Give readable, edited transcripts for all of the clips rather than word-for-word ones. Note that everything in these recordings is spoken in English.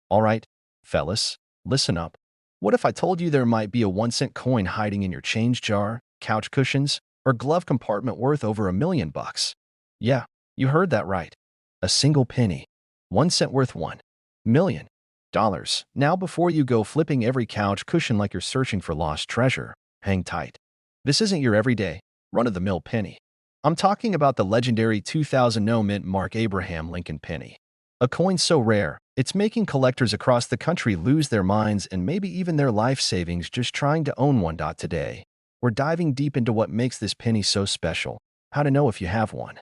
Alright, fellas, listen up. What if I told you there might be a 1-cent coin hiding in your change jar, couch cushions, or glove compartment worth over $1 million? Yeah, you heard that right. A single penny. 1 cent worth $1 million. Now before you go flipping every couch cushion like you're searching for lost treasure, hang tight. This isn't your everyday, run-of-the-mill penny. I'm talking about the legendary 2000 no mint Mark Abraham Lincoln penny. A coin so rare, it's making collectors across the country lose their minds and maybe even their life savings just trying to own one. Today, we're diving deep into what makes this penny so special, how to know if you have one,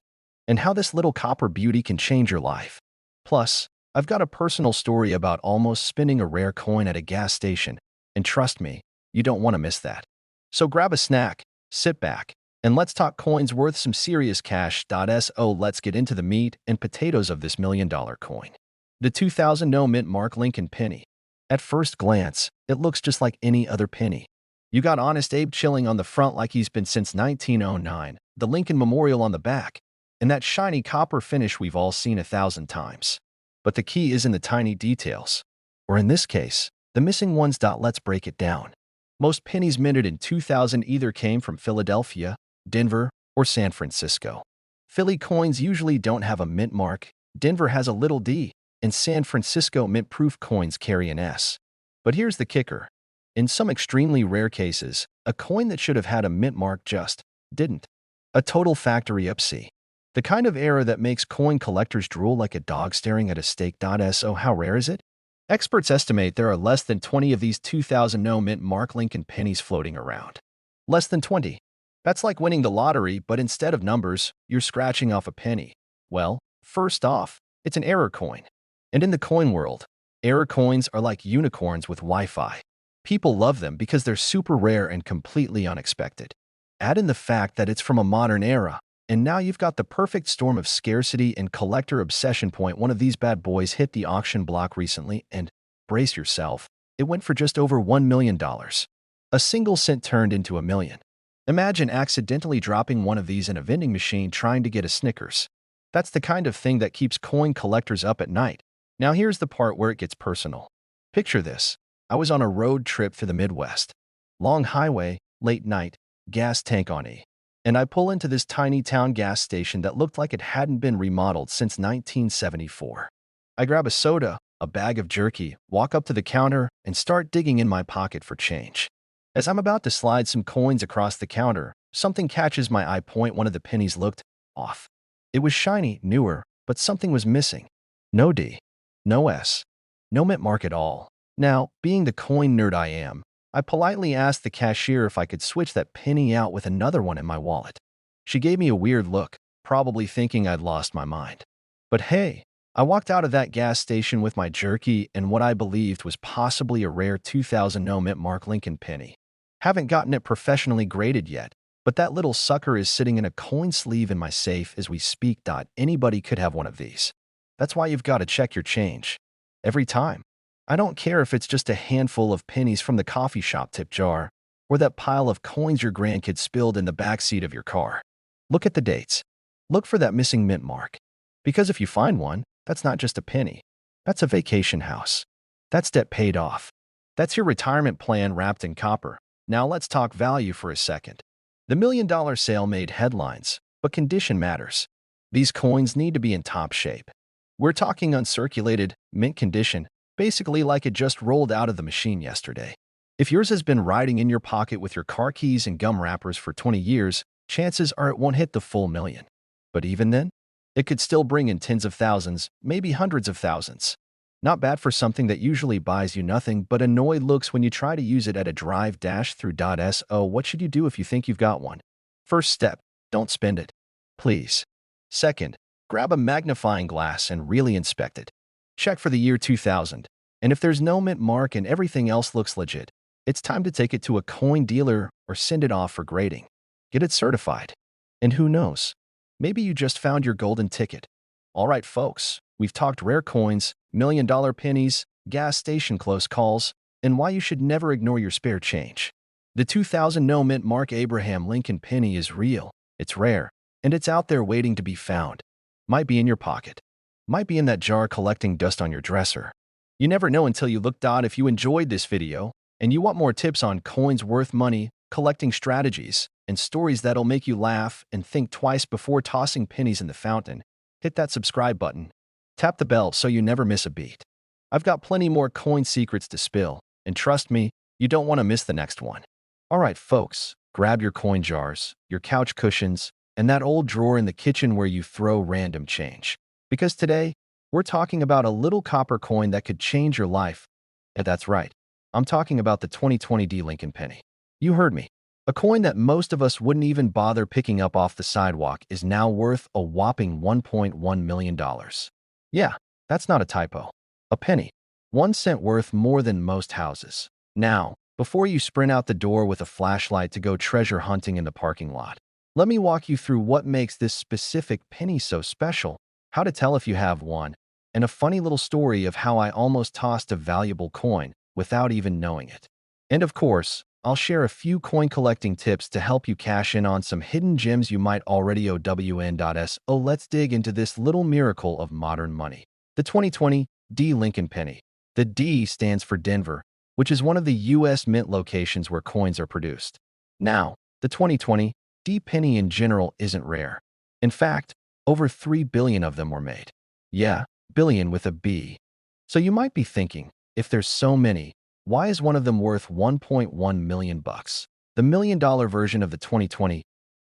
and how this little copper beauty can change your life. Plus, I've got a personal story about almost spinning a rare coin at a gas station, and trust me, you don't want to miss that. So grab a snack, sit back, and let's talk coins worth some serious cash. So let's get into the meat and potatoes of this $1 million coin. The 2000 no mint Mark Lincoln penny. At first glance, it looks just like any other penny. You got Honest Abe chilling on the front like he's been since 1909, the Lincoln Memorial on the back, and that shiny copper finish we've all seen 1,000 times. But the key is in the tiny details. Or in this case, the missing ones. Let's break it down. Most pennies minted in 2000 either came from Philadelphia, Denver, or San Francisco. Philly coins usually don't have a mint mark, Denver has a little d, and San Francisco mint-proof coins carry an S. But here's the kicker. In some extremely rare cases, a coin that should have had a mint mark just didn't. A total factory upsie. The kind of error that makes coin collectors drool like a dog staring at a steak. So how rare is it? Experts estimate there are less than 20 of these 2000 no mint Mark Lincoln pennies floating around. Less than 20. That's like winning the lottery, but instead of numbers, you're scratching off a penny. Well, first off, it's an error coin. And in the coin world, error coins are like unicorns with Wi-Fi. People love them because they're super rare and completely unexpected. Add in the fact that it's from a modern era, and now you've got the perfect storm of scarcity and collector obsession. One of these bad boys hit the auction block recently, and brace yourself, it went for just over $1 million. A single cent turned into a million. Imagine accidentally dropping one of these in a vending machine trying to get a Snickers. That's the kind of thing that keeps coin collectors up at night. Now here's the part where it gets personal. Picture this. I was on a road trip through the Midwest. Long highway, late night, gas tank on E. And I pull into this tiny town gas station that looked like it hadn't been remodeled since 1974. I grab a soda, a bag of jerky, walk up to the counter, and start digging in my pocket for change. As I'm about to slide some coins across the counter, something catches my eye. One of the pennies looked off. It was shiny, newer, but something was missing. No D, no S, no mint mark at all. Now, being the coin nerd I am, I politely asked the cashier if I could switch that penny out with another one in my wallet. She gave me a weird look, probably thinking I'd lost my mind. But hey, I walked out of that gas station with my jerky and what I believed was possibly a rare 2000 no mint Mark Lincoln penny. Haven't gotten it professionally graded yet, but that little sucker is sitting in a coin sleeve in my safe as we speak. Anybody could have one of these. That's why you've got to check your change. Every time. I don't care if it's just a handful of pennies from the coffee shop tip jar, or that pile of coins your grandkid spilled in the backseat of your car. Look at the dates. Look for that missing mint mark. Because if you find one, that's not just a penny. That's a vacation house. That's debt paid off. That's your retirement plan wrapped in copper. Now let's talk value for a second. The $1 million sale made headlines, but condition matters. These coins need to be in top shape. We're talking uncirculated, mint condition, basically like it just rolled out of the machine yesterday. If yours has been riding in your pocket with your car keys and gum wrappers for 20 years, chances are it won't hit the full million. But even then, it could still bring in tens of thousands, maybe hundreds of thousands. Not bad for something that usually buys you nothing but annoyed looks when you try to use it at a drive-through. So what should you do if you think you've got one? First step, don't spend it. Please. Second, grab a magnifying glass and really inspect it. Check for the year 2000, and if there's no mint mark and everything else looks legit, it's time to take it to a coin dealer or send it off for grading. Get it certified. And who knows? Maybe you just found your golden ticket. All right, folks, we've talked rare coins, $1 million pennies, gas station close calls, and why you should never ignore your spare change. The 2000 no mint Mark Abraham Lincoln penny is real, it's rare, and it's out there waiting to be found. Might be in your pocket. Might be in that jar collecting dust on your dresser. You never know until you look. If you enjoyed this video and you want more tips on coins worth money, collecting strategies, and stories that'll make you laugh and think twice before tossing pennies in the fountain, hit that subscribe button. Tap the bell so you never miss a beat. I've got plenty more coin secrets to spill, and trust me, you don't want to miss the next one. Alright folks, grab your coin jars, your couch cushions, and that old drawer in the kitchen where you throw random change. Because today, we're talking about a little copper coin that could change your life. And that's right, I'm talking about the 2020 D Lincoln penny. You heard me. A coin that most of us wouldn't even bother picking up off the sidewalk is now worth a whopping $1.1 million. Yeah, that's not a typo. A penny. 1 cent worth more than most houses. Now, before you sprint out the door with a flashlight to go treasure hunting in the parking lot, let me walk you through what makes this specific penny so special, how to tell if you have one, and a funny little story of how I almost tossed a valuable coin without even knowing it. And of course, I'll share a few coin collecting tips to help you cash in on some hidden gems you might already owe. So let's dig into this little miracle of modern money. The 2020 D Lincoln penny. The D stands for Denver, which is one of the U.S. mint locations where coins are produced. Now, the 2020 D penny in general isn't rare. In fact, over 3 billion of them were made. Yeah, billion with a B. So you might be thinking, if there's so many, why is one of them worth $1.1 million bucks? The million-dollar version of the 2020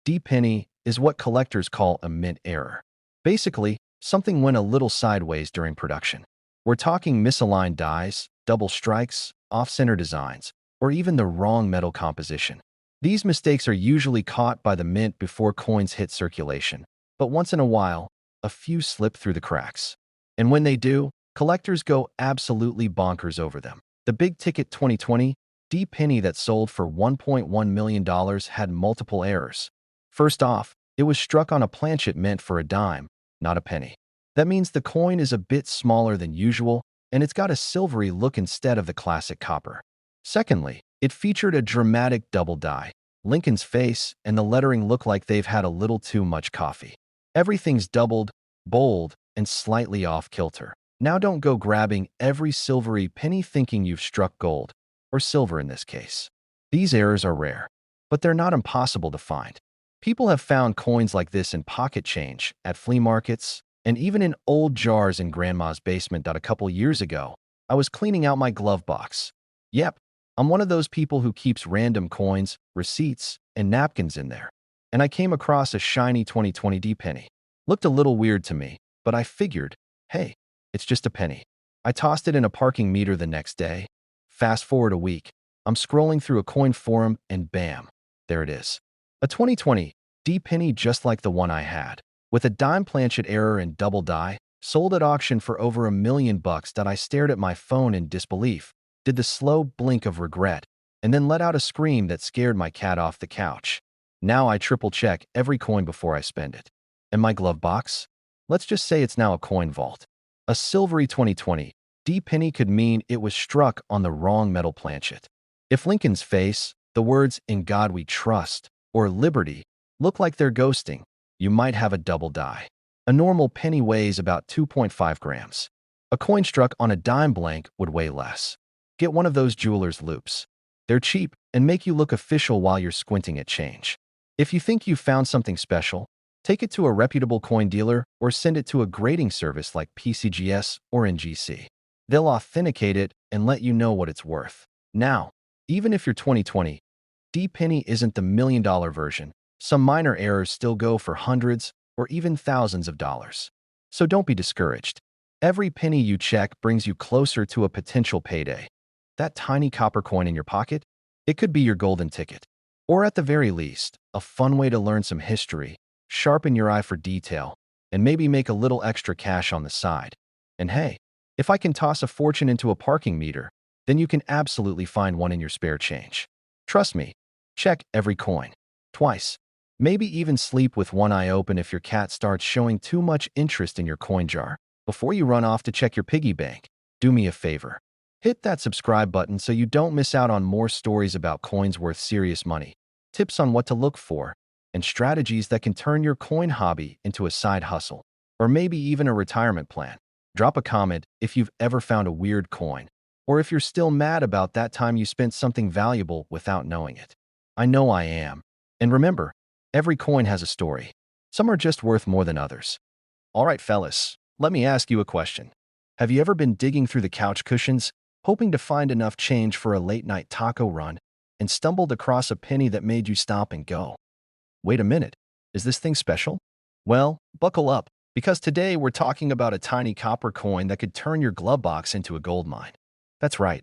D penny is what collectors call a mint error. Basically, something went a little sideways during production. We're talking misaligned dies, double strikes, off-center designs, or even the wrong metal composition. These mistakes are usually caught by the mint before coins hit circulation, but once in a while, a few slip through the cracks. And when they do, collectors go absolutely bonkers over them. The big-ticket 2020 D penny that sold for $1.1 million had multiple errors. First off, it was struck on a planchet meant for a dime, not a penny. That means the coin is a bit smaller than usual, and it's got a silvery look instead of the classic copper. Secondly, it featured a dramatic double die. Lincoln's face and the lettering look like they've had a little too much coffee. Everything's doubled, bold, and slightly off-kilter. Now don't go grabbing every silvery penny thinking you've struck gold, or silver in this case. These errors are rare, but they're not impossible to find. People have found coins like this in pocket change, at flea markets, and even in old jars in grandma's basement. A couple years ago, I was cleaning out my glove box. Yep, I'm one of those people who keeps random coins, receipts, and napkins in there. And I came across a shiny 2020 D penny. Looked a little weird to me, but I figured, hey, it's just a penny. I tossed it in a parking meter the next day. Fast forward a week, I'm scrolling through a coin forum and bam, there it is. A 2020 D penny just like the one I had, with a dime planchet error and double die, sold at auction for over $1 million bucks. I stared at my phone in disbelief, did the slow blink of regret, and then let out a scream that scared my cat off the couch. Now I triple check every coin before I spend it. And my glove box? Let's just say it's now a coin vault. A silvery 2020 D penny could mean it was struck on the wrong metal planchet. If Lincoln's face, the words "In God We Trust" or "Liberty" look like they're ghosting, you might have a double die. A normal penny weighs about 2.5 grams. A coin struck on a dime blank would weigh less. Get one of those jeweler's loupes. They're cheap and make you look official while you're squinting at change. If you think you've found something special, take it to a reputable coin dealer or send it to a grading service like PCGS or NGC. They'll authenticate it and let you know what it's worth. Now, even if your 2020 D penny isn't the million-dollar version, some minor errors still go for hundreds or even thousands of dollars. So don't be discouraged. Every penny you check brings you closer to a potential payday. That tiny copper coin in your pocket? It could be your golden ticket. Or at the very least, a fun way to learn some history, sharpen your eye for detail, and maybe make a little extra cash on the side. And hey, if I can toss a fortune into a parking meter, then you can absolutely find one in your spare change. Trust me, check every coin. Twice. Maybe even sleep with one eye open if your cat starts showing too much interest in your coin jar. Before you run off to check your piggy bank, do me a favor. Hit that subscribe button so you don't miss out on more stories about coins worth serious money, tips on what to look for, and strategies that can turn your coin hobby into a side hustle, or maybe even a retirement plan. Drop a comment if you've ever found a weird coin, or if you're still mad about that time you spent something valuable without knowing it. I know I am. And remember, every coin has a story. Some are just worth more than others. All right, fellas, let me ask you a question. Have you ever been digging through the couch cushions, hoping to find enough change for a late-night taco run, and stumbled across a penny that made you stop and go, "Wait a minute, is this thing special?" Well, buckle up, because today we're talking about a tiny copper coin that could turn your glove box into a gold mine. That's right.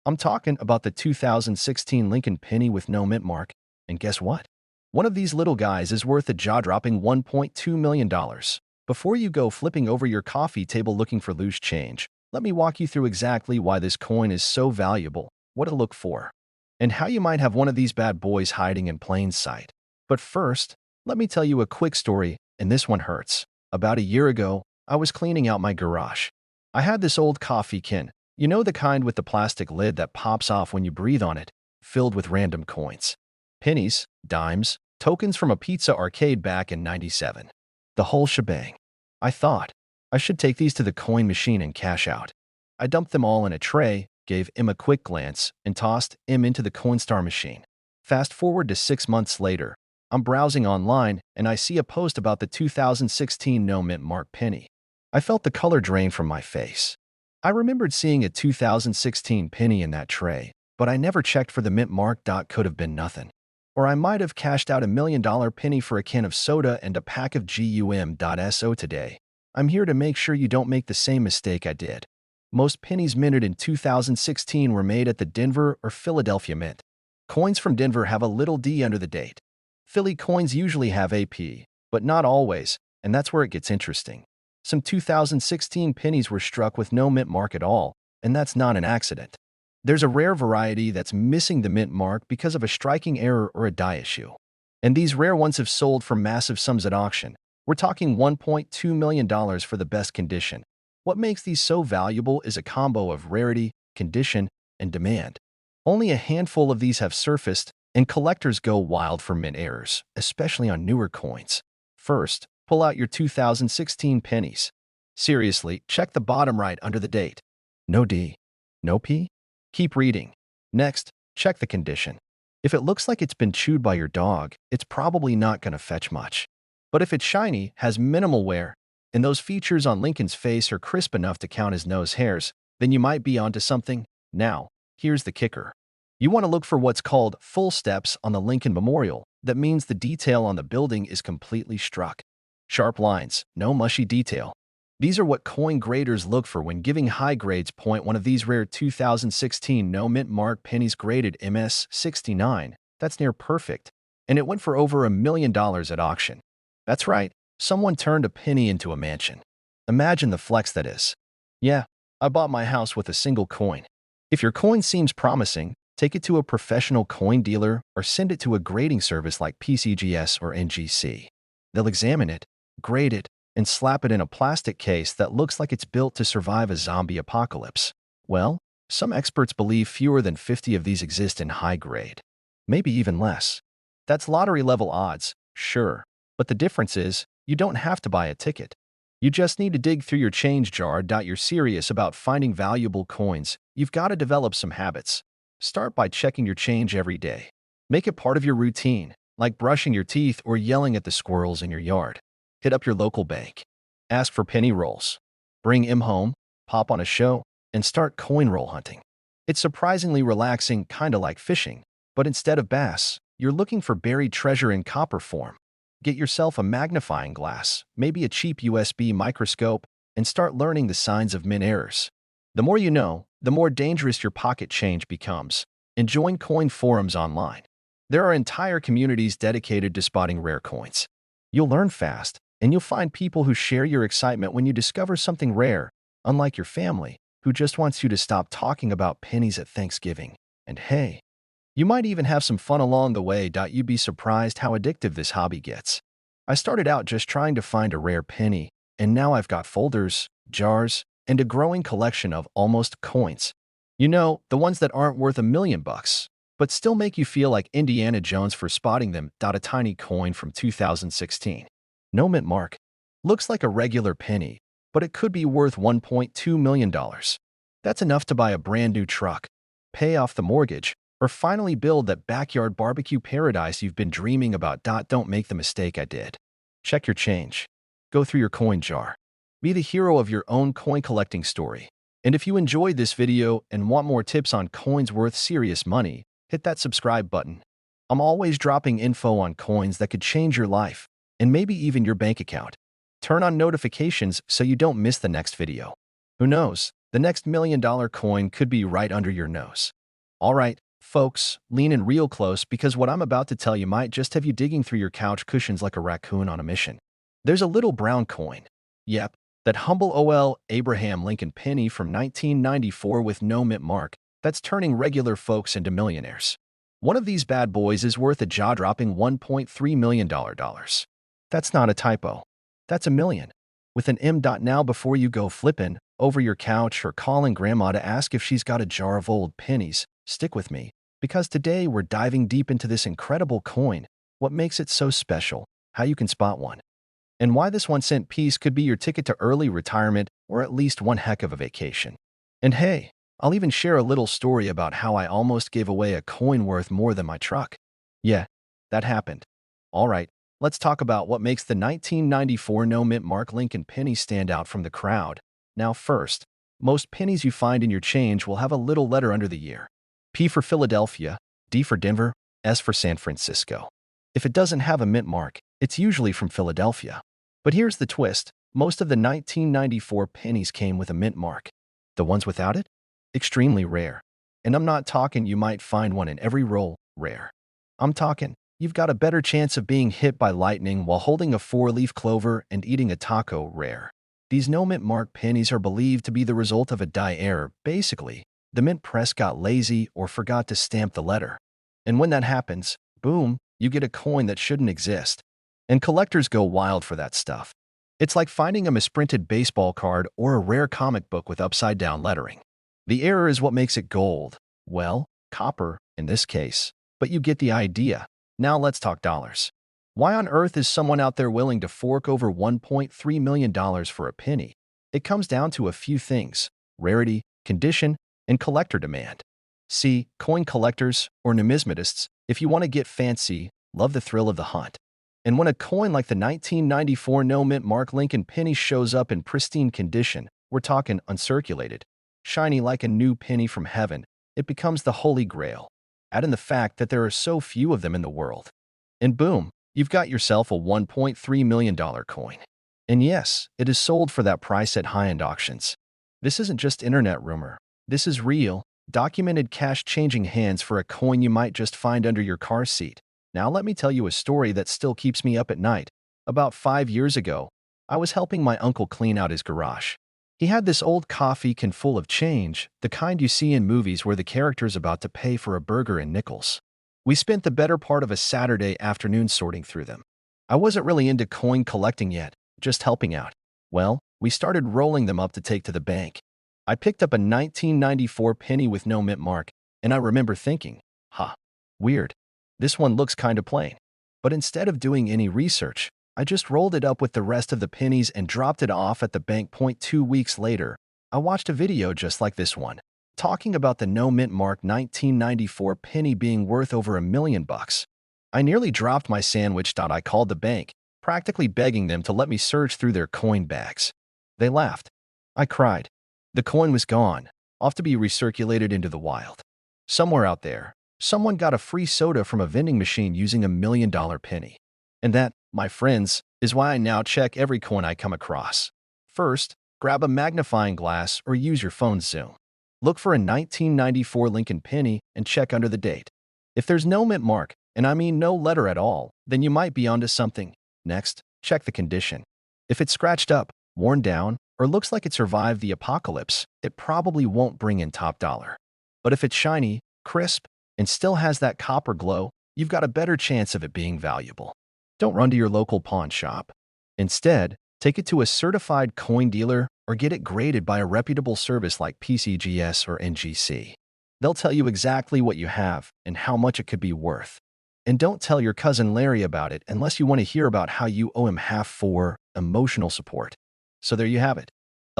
I'm talking about the 2016 Lincoln penny with no mint mark. And guess what? One of these little guys is worth a jaw-dropping $1.2 million. Before you go flipping over your coffee table looking for loose change, let me walk you through exactly why this coin is so valuable, what to look for, and how you might have one of these bad boys hiding in plain sight. But first, let me tell you a quick story, and this one hurts. About a year ago, I was cleaning out my garage. I had this old coffee can, you know, the kind with the plastic lid that pops off when you breathe on it, filled with random coins. Pennies, dimes, tokens from a pizza arcade back in '97. The whole shebang. I thought, I should take these to the coin machine and cash out. I dumped them all in a tray, gave him a quick glance, and tossed him into the Coinstar machine. Fast forward to 6 months later, I'm browsing online and I see a post about the 2016 no mint mark penny. I felt the color drain from my face. I remembered seeing a 2016 penny in that tray, but I never checked for the mint mark. Could have been nothing. Or I might have cashed out $1 million penny for a can of soda and a pack of gum.so today. I'm here to make sure you don't make the same mistake I did. Most pennies minted in 2016 were made at the Denver or Philadelphia Mint. Coins from Denver have a little D under the date. Philly coins usually have AP, but not always, and that's where it gets interesting. Some 2016 pennies were struck with no mint mark at all, and that's not an accident. There's a rare variety that's missing the mint mark because of a striking error or a die issue. And these rare ones have sold for massive sums at auction. We're talking $1.2 million for the best condition. What makes these so valuable is a combo of rarity, condition, and demand. Only a handful of these have surfaced, and collectors go wild for mint errors, especially on newer coins. First, pull out your 2016 pennies. Seriously, check the bottom right under the date. No D. No P? Keep reading. Next, check the condition. If it looks like it's been chewed by your dog, it's probably not going to fetch much. But if it's shiny, has minimal wear, and those features on Lincoln's face are crisp enough to count as nose hairs, then you might be onto something. Now, here's the kicker. You want to look for what's called full steps on the Lincoln Memorial. That means the detail on the building is completely struck. Sharp lines, no mushy detail. These are what coin graders look for when giving high grades. Point one of these rare 2016 no mint mark pennies graded MS69. That's near perfect, and it went for over $1 million at auction. That's right, someone turned a penny into a mansion. Imagine the flex that is. Yeah, I bought my house with a single coin. If your coin seems promising, take it to a professional coin dealer or send it to a grading service like PCGS or NGC. They'll examine it, grade it, and slap it in a plastic case that looks like it's built to survive a zombie apocalypse. Well, some experts believe fewer than 50 of these exist in high grade. Maybe even less. That's lottery-level odds, sure, but the difference is, you don't have to buy a ticket. You just need to dig through your change jar. You're serious about finding valuable coins, you've got to develop some habits. Start by checking your change every day. Make it part of your routine, like brushing your teeth or yelling at the squirrels in your yard. Hit up your local bank. Ask for penny rolls. Bring them home, pop on a show, and start coin roll hunting. It's surprisingly relaxing, kinda like fishing, but instead of bass, you're looking for buried treasure in copper form. Get yourself a magnifying glass, maybe a cheap USB microscope, and start learning the signs of mint errors. The more you know, the more dangerous your pocket change becomes. And join coin forums online. There are entire communities dedicated to spotting rare coins. You'll learn fast, and you'll find people who share your excitement when you discover something rare, unlike your family, who just wants you to stop talking about pennies at Thanksgiving. And hey, you might even have some fun along the way. You'd be surprised how addictive this hobby gets. I started out just trying to find a rare penny, and now I've got folders, jars, and a growing collection of almost coins. You know, the ones that aren't worth $1 million, but still make you feel like Indiana Jones for spotting them. A tiny coin from 2016. No mint mark. Looks like a regular penny, but it could be worth $1.2 million. That's enough to buy a brand new truck, pay off the mortgage, or finally build that backyard barbecue paradise you've been dreaming about. Don't make the mistake I did. Check your change. Go through your coin jar. Be the hero of your own coin collecting story. And if you enjoyed this video and want more tips on coins worth serious money, hit that subscribe button. I'm always dropping info on coins that could change your life, and maybe even your bank account. Turn on notifications so you don't miss the next video. Who knows, the next $1 million coin could be right under your nose. All right, folks, lean in real close because what I'm about to tell you might just have you digging through your couch cushions like a raccoon on a mission. There's a little brown coin. Yep, that humble OL Abraham Lincoln penny from 1994 with no mint mark that's turning regular folks into millionaires. One of these bad boys is worth a jaw-dropping $1.3 million. That's not a typo. That's a million. With an M. Now before you go flipping over your couch or calling grandma to ask if she's got a jar of old pennies, stick with me, because today we're diving deep into this incredible coin, what makes it so special, how you can spot one, and why this 1-cent piece could be your ticket to early retirement or at least one heck of a vacation. And hey, I'll even share a little story about how I almost gave away a coin worth more than my truck. Yeah, that happened. All right, let's talk about what makes the 1994 no mint mark Lincoln penny stand out from the crowd. Now first, most pennies you find in your change will have a little letter under the year. P for Philadelphia, D for Denver, S for San Francisco. If it doesn't have a mint mark, it's usually from Philadelphia. But here's the twist. Most of the 1994 pennies came with a mint mark. The ones without it? Extremely rare. And I'm not talking you might find one in every roll, rare. I'm talking you've got a better chance of being hit by lightning while holding a 4-leaf clover and eating a taco, rare. These no mint mark pennies are believed to be the result of a die error. Basically, the mint press got lazy or forgot to stamp the letter. And when that happens, boom, you get a coin that shouldn't exist. And collectors go wild for that stuff. It's like finding a misprinted baseball card or a rare comic book with upside-down lettering. The error is what makes it gold. Well, copper, in this case. But you get the idea. Now let's talk dollars. Why on earth is someone out there willing to fork over $1.3 million for a penny? It comes down to a few things: rarity, condition, and collector demand. See, coin collectors, or numismatists, if you want to get fancy, love the thrill of the hunt. And when a coin like the 1994 no mint mark Lincoln penny shows up in pristine condition, we're talking uncirculated, shiny like a new penny from heaven, it becomes the holy grail. Add in the fact that there are so few of them in the world. And boom, you've got yourself a $1.3 million coin. And yes, it is sold for that price at high-end auctions. This isn't just internet rumor. This is real, documented cash changing hands for a coin you might just find under your car seat. Now let me tell you a story that still keeps me up at night. About 5 years ago, I was helping my uncle clean out his garage. He had this old coffee can full of change, the kind you see in movies where the character's about to pay for a burger and nickels. We spent the better part of a Saturday afternoon sorting through them. I wasn't really into coin collecting yet, just helping out. Well, we started rolling them up to take to the bank. I picked up a 1994 penny with no mint mark, and I remember thinking, weird. This one looks kinda plain. But instead of doing any research, I just rolled it up with the rest of the pennies and dropped it off at the bank. 2 weeks later, I watched a video just like this one, talking about the no mint mark 1994 penny being worth over $1 million. I nearly dropped my sandwich. I called the bank, practically begging them to let me search through their coin bags. They laughed. I cried. The coin was gone, off to be recirculated into the wild. Somewhere out there, someone got a free soda from a vending machine using $1 million penny. And that, my friends, is why I now check every coin I come across. First, grab a magnifying glass or use your phone's zoom. Look for a 1994 Lincoln penny and check under the date. If there's no mint mark, and I mean no letter at all, then you might be onto something. Next, check the condition. If it's scratched up, worn down, or looks like it survived the apocalypse, it probably won't bring in top dollar. But if it's shiny, crisp, and still has that copper glow, you've got a better chance of it being valuable. Don't run to your local pawn shop. Instead, take it to a certified coin dealer or get it graded by a reputable service like PCGS or NGC. They'll tell you exactly what you have and how much it could be worth. And don't tell your cousin Larry about it unless you want to hear about how you owe him half for emotional support. So there you have it.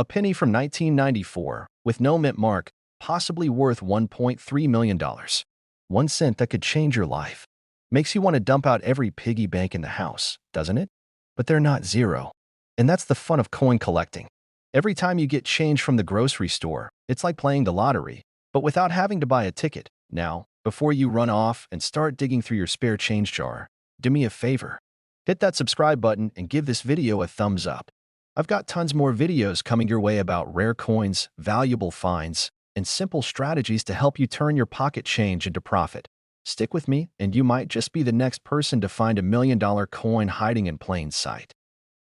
A penny from 1994, with no mint mark, possibly worth $1.3 million. 1 cent that could change your life. Makes you want to dump out every piggy bank in the house, doesn't it? But they're not zero. And that's the fun of coin collecting. Every time you get change from the grocery store, it's like playing the lottery, but without having to buy a ticket. Now, before you run off and start digging through your spare change jar, do me a favor. Hit that subscribe button and give this video a thumbs up. I've got tons more videos coming your way about rare coins, valuable finds, and simple strategies to help you turn your pocket change into profit. Stick with me, and you might just be the next person to find a $1 million coin hiding in plain sight.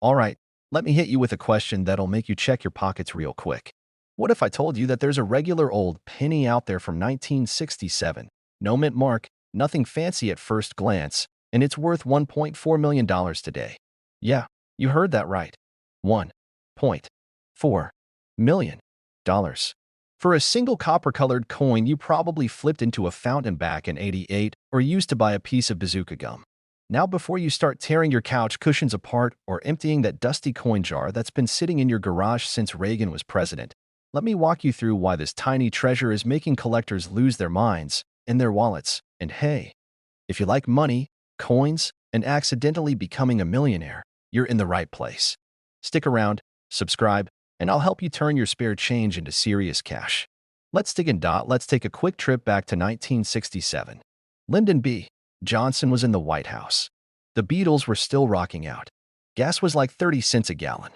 All right, let me hit you with a question that'll make you check your pockets real quick. What if I told you that there's a regular old penny out there from 1967, no mint mark, nothing fancy at first glance, and it's worth $1.4 million today? Yeah, you heard that right. $1.4 million. For a single copper-colored coin you probably flipped into a fountain back in '88 or used to buy a piece of bazooka gum. Now before you start tearing your couch cushions apart or emptying that dusty coin jar that's been sitting in your garage since Reagan was president, let me walk you through why this tiny treasure is making collectors lose their minds and their wallets. And hey, if you like money, coins, and accidentally becoming a millionaire, you're in the right place. Stick around, subscribe, and I'll help you turn your spare change into serious cash. Let's dig in. Let's take a quick trip back to 1967. Lyndon B. Johnson was in the White House. The Beatles were still rocking out. Gas was like 30 cents a gallon.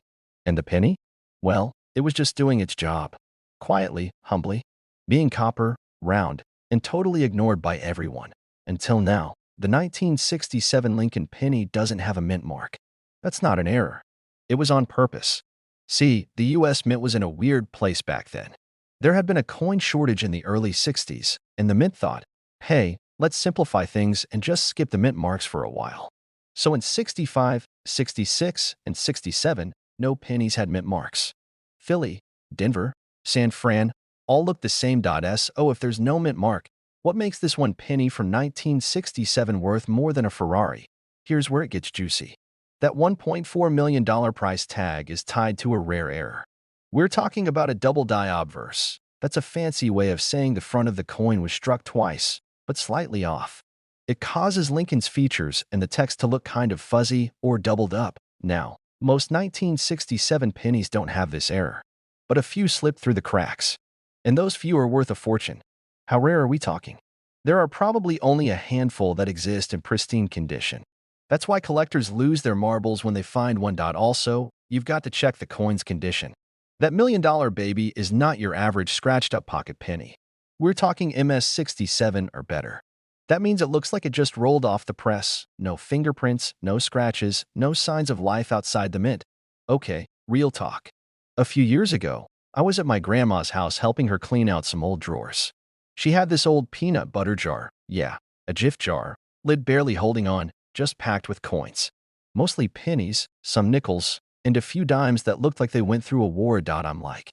And the penny? Well, it was just doing its job. Quietly, humbly, being copper, round, and totally ignored by everyone. Until now, the 1967 Lincoln penny doesn't have a mint mark. That's not an error. It was on purpose. See, the U.S. Mint was in a weird place back then. There had been a coin shortage in the early 60s, and the Mint thought, hey, let's simplify things and just skip the mint marks for a while. So in 65, 66, and 67, no pennies had mint marks. Philly, Denver, San Fran, all looked the same. So if there's no mint mark, what makes this one penny from 1967 worth more than a Ferrari? Here's where it gets juicy. That $1.4 million price tag is tied to a rare error. We're talking about a double die obverse. That's a fancy way of saying the front of the coin was struck twice, but slightly off. It causes Lincoln's features and the text to look kind of fuzzy or doubled up. Now, most 1967 pennies don't have this error, but a few slip through the cracks. And those few are worth a fortune. How rare are we talking? There are probably only a handful that exist in pristine condition. That's why collectors lose their marbles when they find one. Also, you've got to check the coin's condition. That $1 million baby is not your average scratched-up pocket penny. We're talking MS-67 or better. That means it looks like it just rolled off the press. No fingerprints, no scratches, no signs of life outside the mint. Okay, real talk. A few years ago, I was at my grandma's house helping her clean out some old drawers. She had this old peanut butter jar, yeah, a Jif jar, lid barely holding on, just packed with coins. Mostly pennies, some nickels, and a few dimes that looked like they went through a war. I'm like,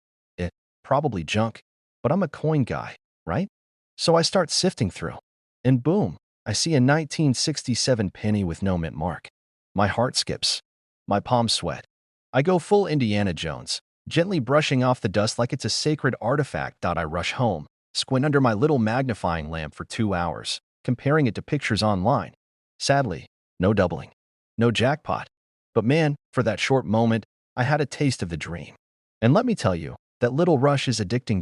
probably junk, but I'm a coin guy, right? So I start sifting through, and boom, I see a 1967 penny with no mint mark. My heart skips. My palms sweat. I go full Indiana Jones, gently brushing off the dust like it's a sacred artifact. I rush home, squint under my little magnifying lamp for 2 hours, comparing it to pictures online. Sadly, no doubling, no jackpot. But man, for that short moment, I had a taste of the dream. And let me tell you, that little rush is addicting.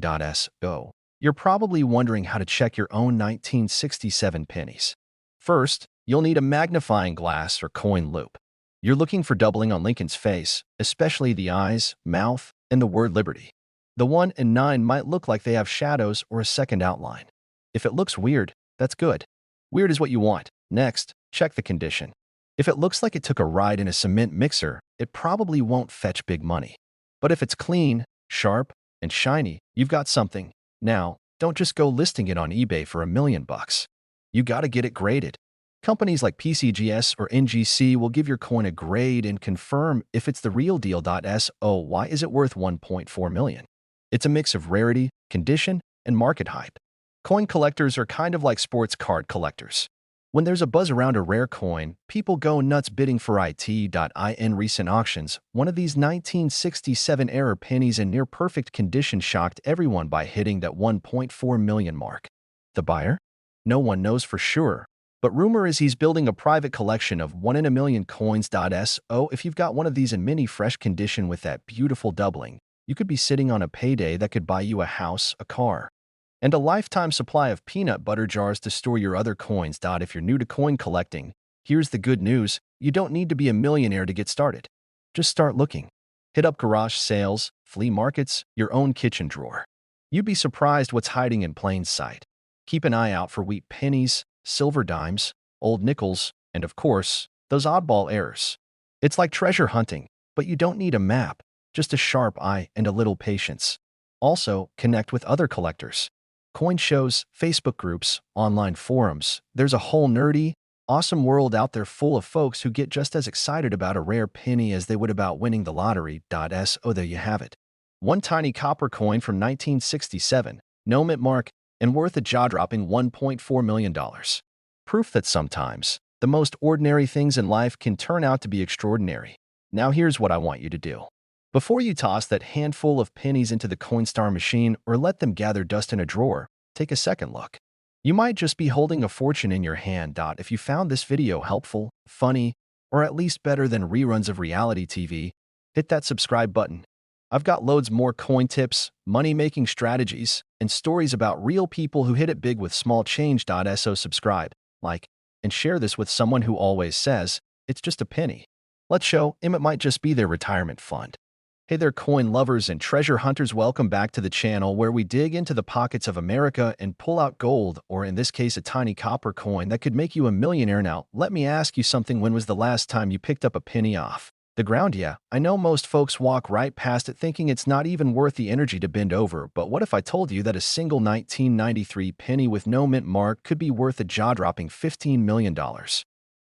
So, you're probably wondering how to check your own 1967 pennies. First, you'll need a magnifying glass or coin loop. You're looking for doubling on Lincoln's face, especially the eyes, mouth, and the word liberty. The 1 and 9 might look like they have shadows or a second outline. If it looks weird, that's good. Weird is what you want. Next, check the condition. If it looks like it took a ride in a cement mixer, it probably won't fetch big money. But if it's clean, sharp, and shiny, you've got something. Now, don't just go listing it on eBay for $1 million. You gotta get it graded. Companies like PCGS or NGC will give your coin a grade and confirm if it's the real deal. So why is it worth $1.4 million? It's a mix of rarity, condition, and market hype. Coin collectors are kind of like sports card collectors. When there's a buzz around a rare coin, people go nuts bidding for it.in recent auctions. One of these 1967 era pennies in near-perfect condition shocked everyone by hitting that 1.4 million mark. The buyer? No one knows for sure, but rumor is he's building a private collection of 1 in a million coins. So if you've got one of these in mini fresh condition with that beautiful doubling, you could be sitting on a payday that could buy you a house, a car, and a lifetime supply of peanut butter jars to store your other coins. If you're new to coin collecting, here's the good news: you don't need to be a millionaire to get started. Just start looking. Hit up garage sales, flea markets, your own kitchen drawer. You'd be surprised what's hiding in plain sight. Keep an eye out for wheat pennies, silver dimes, old nickels, and of course, those oddball errors. It's like treasure hunting, but you don't need a map, just a sharp eye and a little patience. Also, connect with other collectors. Coin shows, Facebook groups, online forums. There's a whole nerdy, awesome world out there full of folks who get just as excited about a rare penny as they would about winning the lottery. So there you have it. One tiny copper coin from 1967, no mint mark, and worth a jaw-dropping $1.4 million. Proof that sometimes, the most ordinary things in life can turn out to be extraordinary. Now here's what I want you to do. Before you toss that handful of pennies into the Coinstar machine or let them gather dust in a drawer, take a second look. You might just be holding a fortune in your hand. If you found this video helpful, funny, or at least better than reruns of reality TV, hit that subscribe button. I've got loads more coin tips, money-making strategies, and stories about real people who hit it big with small change. So subscribe, like, and share this with someone who always says, it's just a penny. Let's show him it might just be their retirement fund. Hey there, coin lovers and treasure hunters, welcome back to the channel where we dig into the pockets of America and pull out gold, or in this case a tiny copper coin that could make you a millionaire. Now, let me ask you something: when was the last time you picked up a penny off the ground? Yeah, I know most folks walk right past it thinking it's not even worth the energy to bend over, but what if I told you that a single 1993 penny with no mint mark could be worth a jaw-dropping $15 million?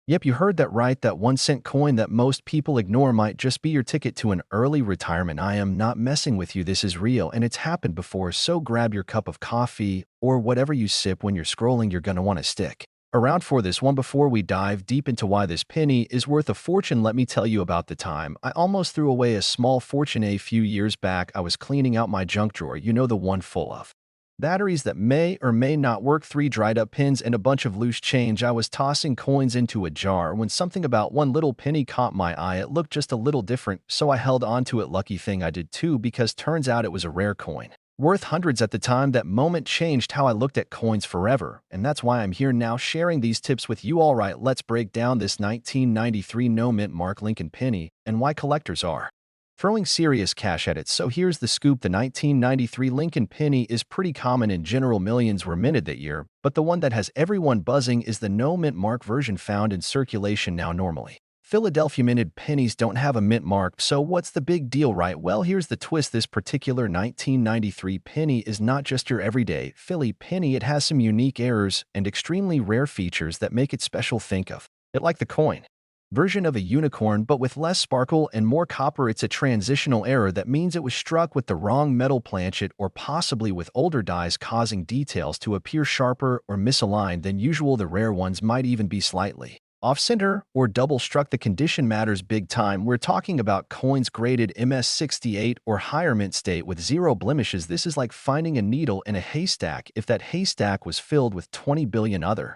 Yep, you heard that right. That 1-cent coin that most people ignore might just be your ticket to an early retirement. I am not messing with you. This is real, and it's happened before, so grab your cup of coffee or whatever you sip when you're scrolling. You're going to want to stick around for this one. Before we dive deep into why this penny is worth a fortune, let me tell you about the time I almost threw away a small fortune. A few years back, I was cleaning out my junk drawer, you know, the one full of batteries that may or may not work, 3 dried up pins, and a bunch of loose change. I was tossing coins into a jar when something about one little penny caught my eye. It looked just a little different, so I held onto it. Lucky thing I did too, because turns out it was a rare coin, worth hundreds at the time. That moment changed how I looked at coins forever, and that's why I'm here now sharing these tips with you. All right, let's break down this 1993 no mint mark Lincoln penny and why collectors are throwing serious cash at it. So here's the scoop: the 1993 Lincoln penny is pretty common in general. Millions were minted that year, but the one that has everyone buzzing is the no mint mark version found in circulation now. Normally, Philadelphia minted pennies don't have a mint mark, so what's the big deal, right? Well, here's the twist: this particular 1993 penny is not just your everyday Philly penny. It has some unique errors and extremely rare features that make it special. Think of it like the coin version of a unicorn, but with less sparkle and more copper. It's a transitional error. That means it was struck with the wrong metal planchet or possibly with older dies, causing details to appear sharper or misaligned than usual. The rare ones might even be slightly off-center or double-struck. The condition matters big time. We're talking about coins graded MS68 or higher mint state with 0 blemishes. This is like finding a needle in a haystack if that haystack was filled with 20 billion other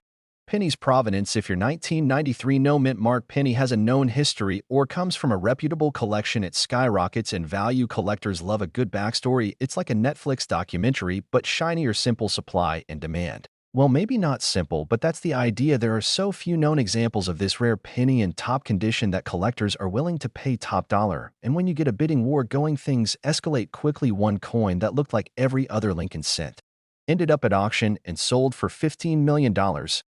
pennies. Provenance: if your 1993 no mint mark penny has a known history or comes from a reputable collection, it skyrockets in value. Collectors love a good backstory. It's like a Netflix documentary, but shiny. Or simple: supply and demand. Well, maybe not simple, but that's the idea. There are so few known examples of this rare penny in top condition that collectors are willing to pay top dollar. And when you get a bidding war going, things escalate quickly. One coin that looked like every other Lincoln cent ended up at auction and sold for $15 million.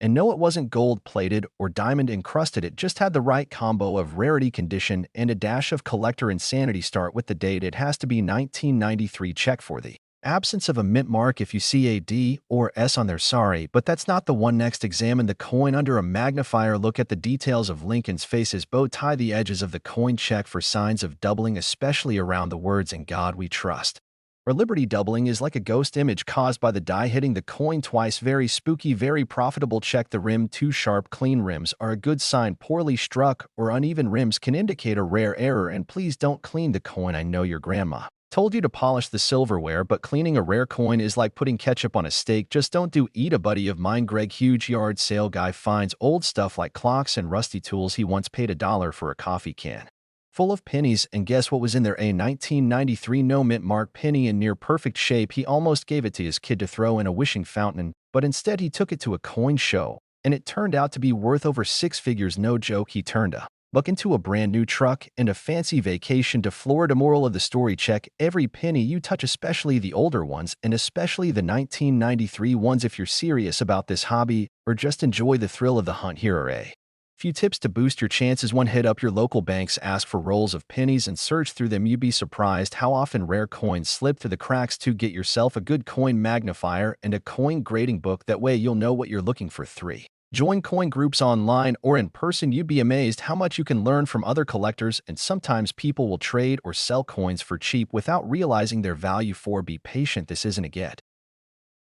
And no, it wasn't gold-plated or diamond-encrusted. It just had the right combo of rarity, condition, and a dash of collector insanity. Start with the date. It has to be 1993. Check for the absence of a mint mark. If you see a D or S on there, sorry, but that's not the one. Next, examine the coin under a magnifier. Look at the details of Lincoln's face, his bow tie, the edges of the coin. Check for signs of doubling, especially around the words "In God We Trust." or Liberty doubling is like a ghost image caused by the die hitting the coin twice. Very spooky, very profitable. Check the rim. Too sharp. Clean rims are a good sign. Poorly struck or uneven rims can indicate a rare error. And please don't clean the coin. I know your grandma told you to polish the silverware, but cleaning a rare coin is like putting ketchup on a steak. Just don't do. Eat. A buddy of mine, Greg, huge yard sale guy, finds old stuff like clocks and rusty tools. He once paid $1 for a coffee can full of pennies, and guess what was in there? A 1993 no mint mark penny in near perfect shape. He almost gave it to his kid to throw in a wishing fountain, but instead he took it to a coin show, and it turned out to be worth over 6 figures. No joke. He turned a buck into a brand new truck and a fancy vacation to Florida. Moral of the story: check every penny you touch, especially the older ones, and especially the 1993 ones if you're serious about this hobby or just enjoy the thrill of the hunt. Here are a few tips to boost your chances. 1. Hit up your local banks, ask for rolls of pennies and search through them. You'd be surprised how often rare coins slip through the cracks. 2. Get yourself a good coin magnifier and a coin grading book. That way you'll know what you're looking for. 3. Join coin groups online or in person. You'd be amazed how much you can learn from other collectors, and sometimes people will trade or sell coins for cheap without realizing their value. 4. Be patient. This isn't a get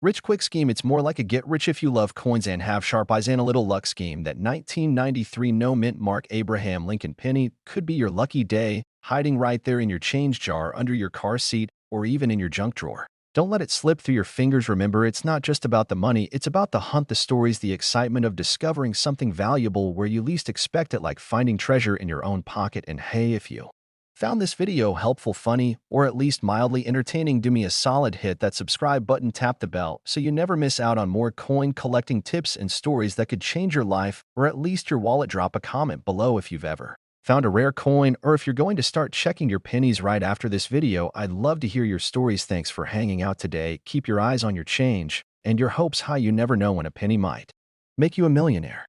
rich quick scheme. It's more like a get rich if you love coins and have sharp eyes and a little luck scheme. That 1993 no mint mark Abraham Lincoln penny could be your lucky day, hiding right there in your change jar, under your car seat, or even in your junk drawer. Don't let it slip through your fingers. Remember, it's not just about the money, it's about the hunt, the stories, the excitement of discovering something valuable where you least expect it, like finding treasure in your own pocket. And hey, if you found this video helpful, funny, or at least mildly entertaining, do me a solid, hit that subscribe button, tap the bell so you never miss out on more coin collecting tips and stories that could change your life or at least your wallet. Drop a comment below if you've ever found a rare coin, or if you're going to start checking your pennies right after this video. I'd love to hear your stories. Thanks for hanging out today. Keep your eyes on your change and your hopes high. You never know when a penny might make you a millionaire.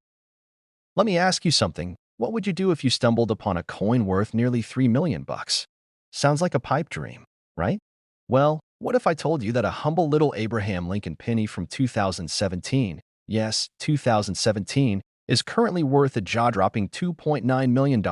Let me ask you something. What would you do if you stumbled upon a coin worth nearly $3 million? Sounds like a pipe dream, right? Well, what if I told you that a humble little Abraham Lincoln penny from 2017, yes, 2017, is currently worth a jaw-dropping $2.9 million?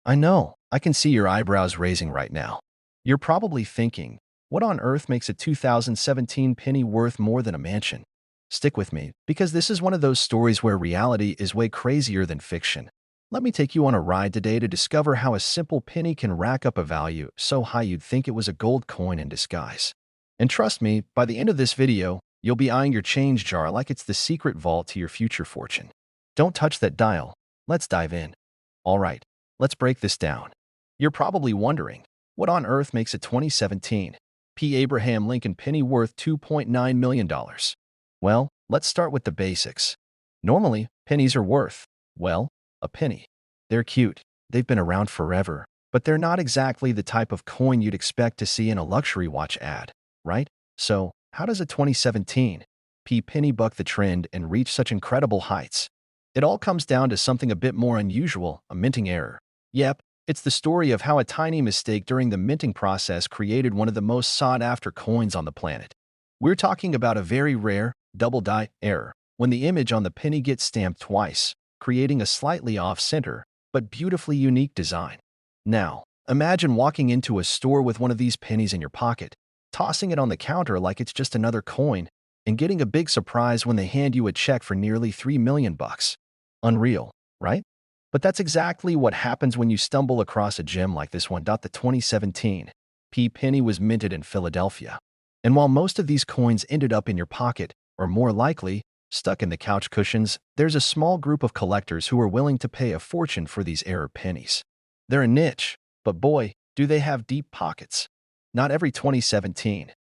I know, I can see your eyebrows raising right now. You're probably thinking, what on earth makes a 2017 penny worth more than a mansion? Stick with me, because this is one of those stories where reality is way crazier than fiction. Let me take you on a ride today to discover how a simple penny can rack up a value so high you'd think it was a gold coin in disguise. And trust me, by the end of this video, you'll be eyeing your change jar like it's the secret vault to your future fortune. Don't touch that dial. Let's dive in. All right, let's break this down. You're probably wondering, what on earth makes a 2017 Abraham Lincoln penny worth $2.9 million? Well, let's start with the basics. Normally, pennies are worth, well, a penny. They're cute, they've been around forever, but they're not exactly the type of coin you'd expect to see in a luxury watch ad, right? So, how does a 2017 penny buck the trend and reach such incredible heights? It all comes down to something a bit more unusual: a minting error. Yep, it's the story of how a tiny mistake during the minting process created one of the most sought-after coins on the planet. We're talking about a very rare double die error, when the image on the penny gets stamped twice, creating a slightly off-center, but beautifully unique design. Now, imagine walking into a store with one of these pennies in your pocket, tossing it on the counter like it's just another coin, and getting a big surprise when they hand you a check for nearly $3 million. Unreal, right? But that's exactly what happens when you stumble across a gem like this one. The 2017 penny was minted in Philadelphia. And while most of these coins ended up in your pocket, or more likely, stuck in the couch cushions, there's a small group of collectors who are willing to pay a fortune for these error pennies. They're a niche, but boy, do they have deep pockets. Not every 2017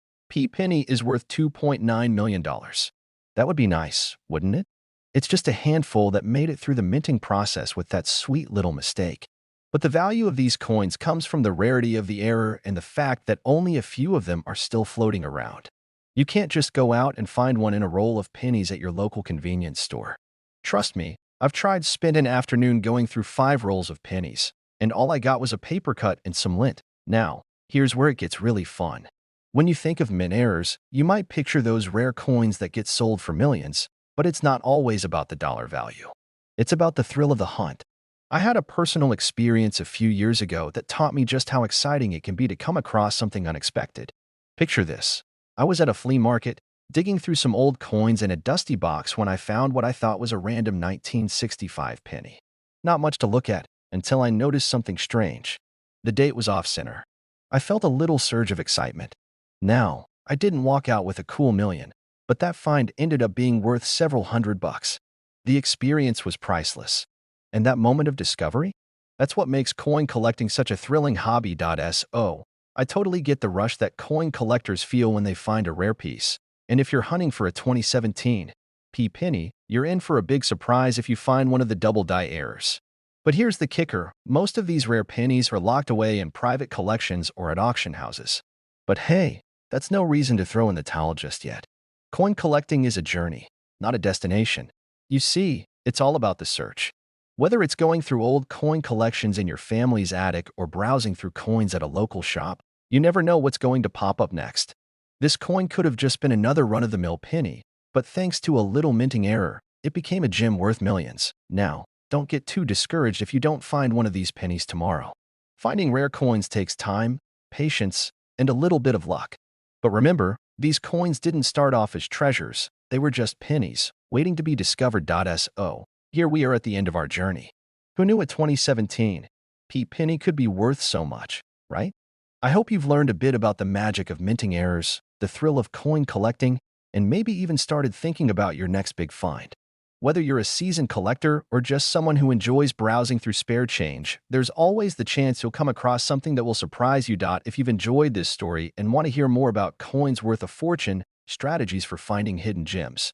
penny is worth $2.9 million. That would be nice, wouldn't it? It's just a handful that made it through the minting process with that sweet little mistake. But the value of these coins comes from the rarity of the error and the fact that only a few of them are still floating around. You can't just go out and find one in a roll of pennies at your local convenience store. Trust me, I've tried spent an afternoon going through 5 rolls of pennies, and all I got was a paper cut and some lint. Now, here's where it gets really fun. When you think of mint errors, you might picture those rare coins that get sold for millions, but it's not always about the dollar value. It's about the thrill of the hunt. I had a personal experience a few years ago that taught me just how exciting it can be to come across something unexpected. Picture this. I was at a flea market, digging through some old coins in a dusty box when I found what I thought was a random 1965 penny. Not much to look at until I noticed something strange. The date was off-center. I felt a little surge of excitement. Now, I didn't walk out with a cool million, but that find ended up being worth several $100. The experience was priceless. And that moment of discovery? That's what makes coin collecting such a thrilling hobby. So, I totally get the rush that coin collectors feel when they find a rare piece. And if you're hunting for a 2017 penny, you're in for a big surprise if you find one of the double die errors. But here's the kicker. Most of these rare pennies are locked away in private collections or at auction houses. But hey, that's no reason to throw in the towel just yet. Coin collecting is a journey, not a destination. You see, it's all about the search. Whether it's going through old coin collections in your family's attic or browsing through coins at a local shop, you never know what's going to pop up next. This coin could have just been another run-of-the-mill penny, but thanks to a little minting error, it became a gem worth millions. Now, don't get too discouraged if you don't find one of these pennies tomorrow. Finding rare coins takes time, patience, and a little bit of luck. But remember, these coins didn't start off as treasures, they were just pennies, waiting to be discovered. So, here we are at the end of our journey. Who knew a 2017 penny could be worth so much, right? I hope you've learned a bit about the magic of minting errors, the thrill of coin collecting, and maybe even started thinking about your next big find. Whether you're a seasoned collector or just someone who enjoys browsing through spare change, there's always the chance you'll come across something that will surprise you. If you've enjoyed this story and want to hear more about coins worth a fortune, strategies for finding hidden gems,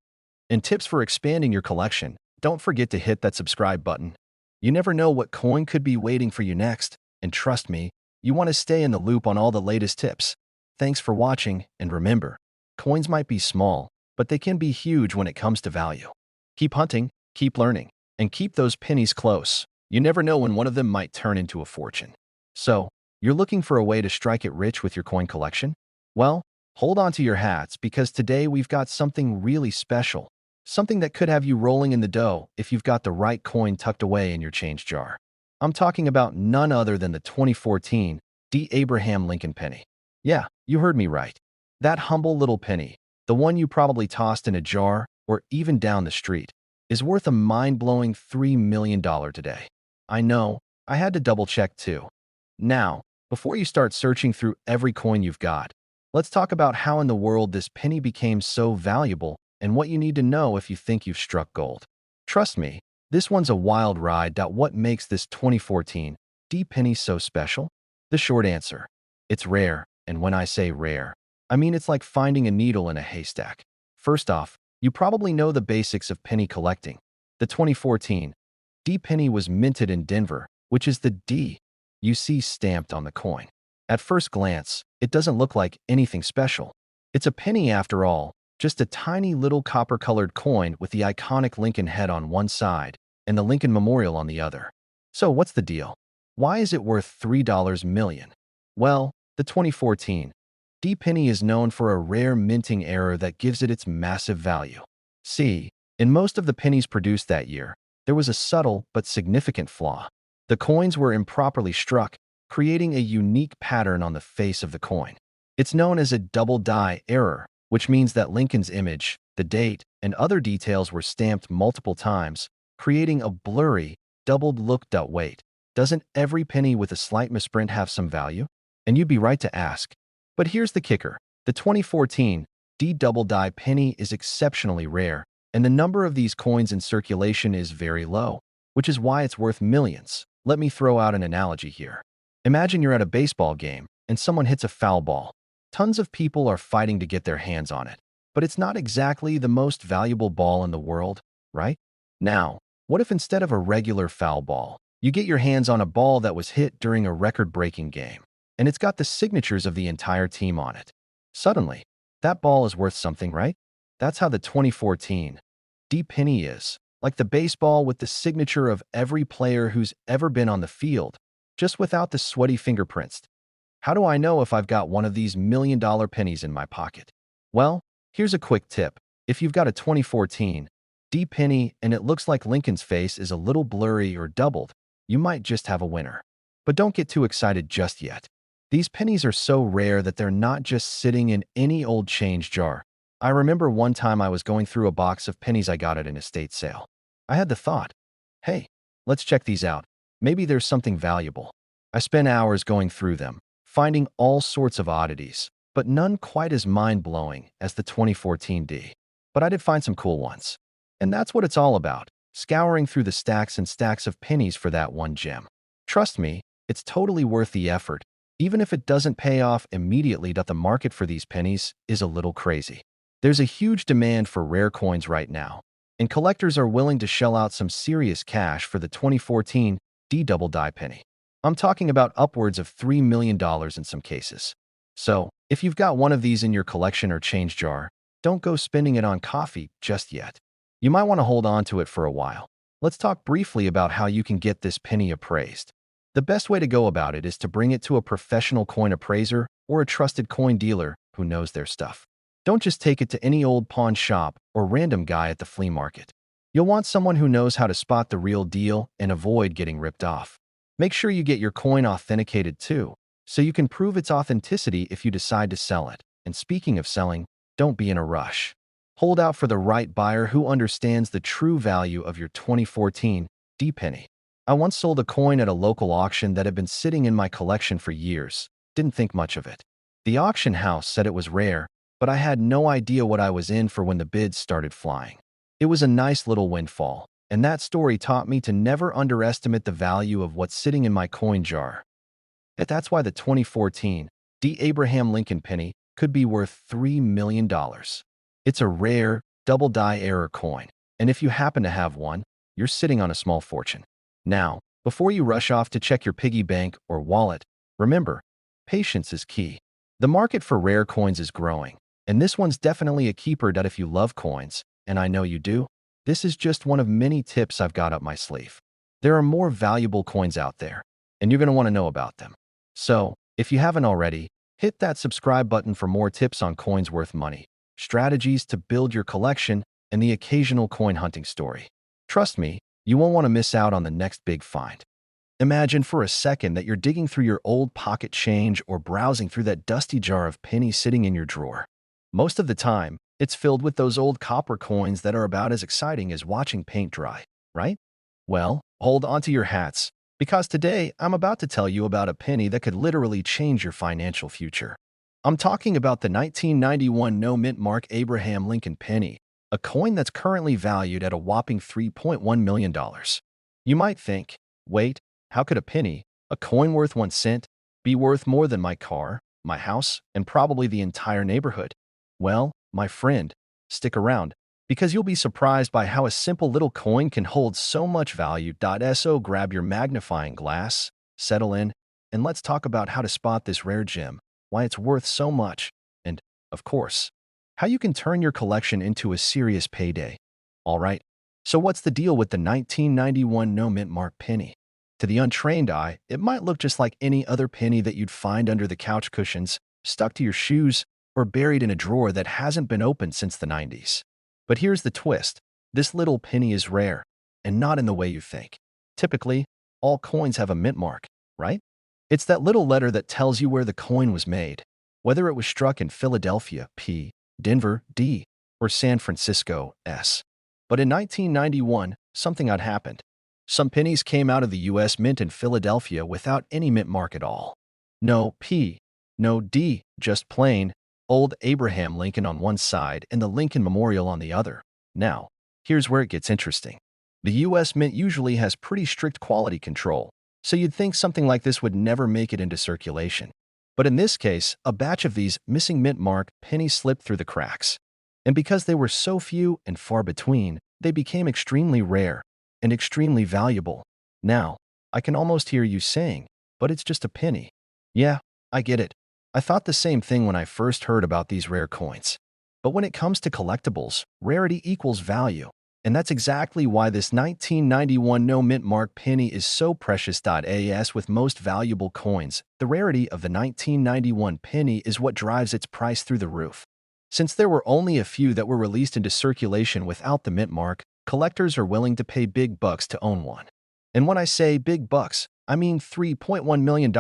and tips for expanding your collection, don't forget to hit that subscribe button. You never know what coin could be waiting for you next, and trust me, you want to stay in the loop on all the latest tips. Thanks for watching, and remember, coins might be small, but they can be huge when it comes to value. Keep hunting, keep learning, and keep those pennies close. You never know when one of them might turn into a fortune. So, you're looking for a way to strike it rich with your coin collection? Well, hold on to your hats because today we've got something really special. Something that could have you rolling in the dough if you've got the right coin tucked away in your change jar. I'm talking about none other than the 2014 Abraham Lincoln penny. Yeah, you heard me right. That humble little penny, the one you probably tossed in a jar or even down the street, is worth a mind-blowing $3 million today. I know, I had to double-check too. Now, before you start searching through every coin you've got, let's talk about how in the world this penny became so valuable and what you need to know if you think you've struck gold. Trust me, this one's a wild ride. What makes this 2014 penny so special? The short answer, it's rare, and when I say rare, I mean it's like finding a needle in a haystack. First off, you probably know the basics of penny collecting. The 2014 penny was minted in Denver, which is the D you see stamped on the coin. At first glance, it doesn't look like anything special. It's a penny after all, just a tiny little copper-colored coin with the iconic Lincoln head on one side and the Lincoln Memorial on the other. So what's the deal? Why is it worth $3 million? Well, the 2014 penny is known for a rare minting error that gives it its massive value. See, in most of the pennies produced that year, there was a subtle but significant flaw. The coins were improperly struck, creating a unique pattern on the face of the coin. It's known as a double die error, which means that Lincoln's image, the date, and other details were stamped multiple times, creating a blurry, doubled look. Wait, doesn't every penny with a slight misprint have some value? And you'd be right to ask. But here's the kicker. The 2014 double die penny is exceptionally rare, and the number of these coins in circulation is very low, which is why it's worth millions. Let me throw out an analogy here. Imagine you're at a baseball game, and someone hits a foul ball. Tons of people are fighting to get their hands on it, but it's not exactly the most valuable ball in the world, right? Now, what if instead of a regular foul ball, you get your hands on a ball that was hit during a record-breaking game, and it's got the signatures of the entire team on it? Suddenly, that ball is worth something, right? That's how the 2014 penny is, like the baseball with the signature of every player who's ever been on the field, just without the sweaty fingerprints. How do I know if I've got one of these million-dollar pennies in my pocket? Well, here's a quick tip. If you've got a 2014 penny and it looks like Lincoln's face is a little blurry or doubled, you might just have a winner. But don't get too excited just yet. These pennies are so rare that they're not just sitting in any old change jar. I remember one time I was going through a box of pennies I got at an estate sale. I had the thought, hey, let's check these out. Maybe there's something valuable. I spent hours going through them, finding all sorts of oddities, but none quite as mind-blowing as the 2014 D. But I did find some cool ones. And that's what it's all about, scouring through the stacks and stacks of pennies for that one gem. Trust me, it's totally worth the effort, even if it doesn't pay off immediately. That the market for these pennies is a little crazy. There's a huge demand for rare coins right now, and collectors are willing to shell out some serious cash for the 2014 D double die penny. I'm talking about upwards of $3 million in some cases. So, if you've got one of these in your collection or change jar, don't go spending it on coffee just yet. You might want to hold on to it for a while. Let's talk briefly about how you can get this penny appraised. The best way to go about it is to bring it to a professional coin appraiser or a trusted coin dealer who knows their stuff. Don't just take it to any old pawn shop or random guy at the flea market. You'll want someone who knows how to spot the real deal and avoid getting ripped off. Make sure you get your coin authenticated too, so you can prove its authenticity if you decide to sell it. And speaking of selling, don't be in a rush. Hold out for the right buyer who understands the true value of your 2014 D penny. I once sold a coin at a local auction that had been sitting in my collection for years. Didn't think much of it. The auction house said it was rare, but I had no idea what I was in for when the bids started flying. It was a nice little windfall, and that story taught me to never underestimate the value of what's sitting in my coin jar. That's why the 2014 D. Abraham Lincoln penny could be worth $3 million. It's a rare, double die error coin, and if you happen to have one, you're sitting on a small fortune. Now, before you rush off to check your piggy bank or wallet, remember, patience is key. The market for rare coins is growing, and this one's definitely a keeper. That if you love coins, and I know you do, this is just one of many tips I've got up my sleeve. There are more valuable coins out there, and you're going to want to know about them. So, if you haven't already, hit that subscribe button for more tips on coins worth money, strategies to build your collection, and the occasional coin hunting story. Trust me, you won't want to miss out on the next big find. Imagine for a second that you're digging through your old pocket change or browsing through that dusty jar of pennies sitting in your drawer. Most of the time, it's filled with those old copper coins that are about as exciting as watching paint dry, right? Well, hold onto your hats, because today I'm about to tell you about a penny that could literally change your financial future. I'm talking about the 1991 no-mint mark Abraham Lincoln penny, a coin that's currently valued at a whopping $3.1 million. You might think, wait, how could a penny, a coin worth 1 cent, be worth more than my car, my house, and probably the entire neighborhood? Well, my friend, stick around, because you'll be surprised by how a simple little coin can hold so much value. So grab your magnifying glass, settle in, and let's talk about how to spot this rare gem, why it's worth so much, and, of course, how you can turn your collection into a serious payday. All right, so what's the deal with the 1991 no-mint mark penny? To the untrained eye, it might look just like any other penny that you'd find under the couch cushions, stuck to your shoes, or buried in a drawer that hasn't been opened since the 90s. But here's the twist. This little penny is rare, and not in the way you think. Typically, all coins have a mint mark, right? It's that little letter that tells you where the coin was made, whether it was struck in Philadelphia, P, Denver, D, or San Francisco, S. But in 1991, something odd happened. Some pennies came out of the U.S. Mint in Philadelphia without any mint mark at all. No P, no D, just plain old Abraham Lincoln on one side and the Lincoln Memorial on the other. Now, here's where it gets interesting. The U.S. Mint usually has pretty strict quality control, so you'd think something like this would never make it into circulation. But in this case, a batch of these missing mint mark pennies slipped through the cracks. And because they were so few and far between, they became extremely rare and extremely valuable. Now, I can almost hear you saying, but it's just a penny. Yeah, I get it. I thought the same thing when I first heard about these rare coins. But when it comes to collectibles, rarity equals value. And that's exactly why this 1991 no-mint mark penny is so precious. As with most valuable coins, the rarity of the 1991 penny is what drives its price through the roof. Since there were only a few that were released into circulation without the mint mark, collectors are willing to pay big bucks to own one. And when I say big bucks, I mean $3.1 million.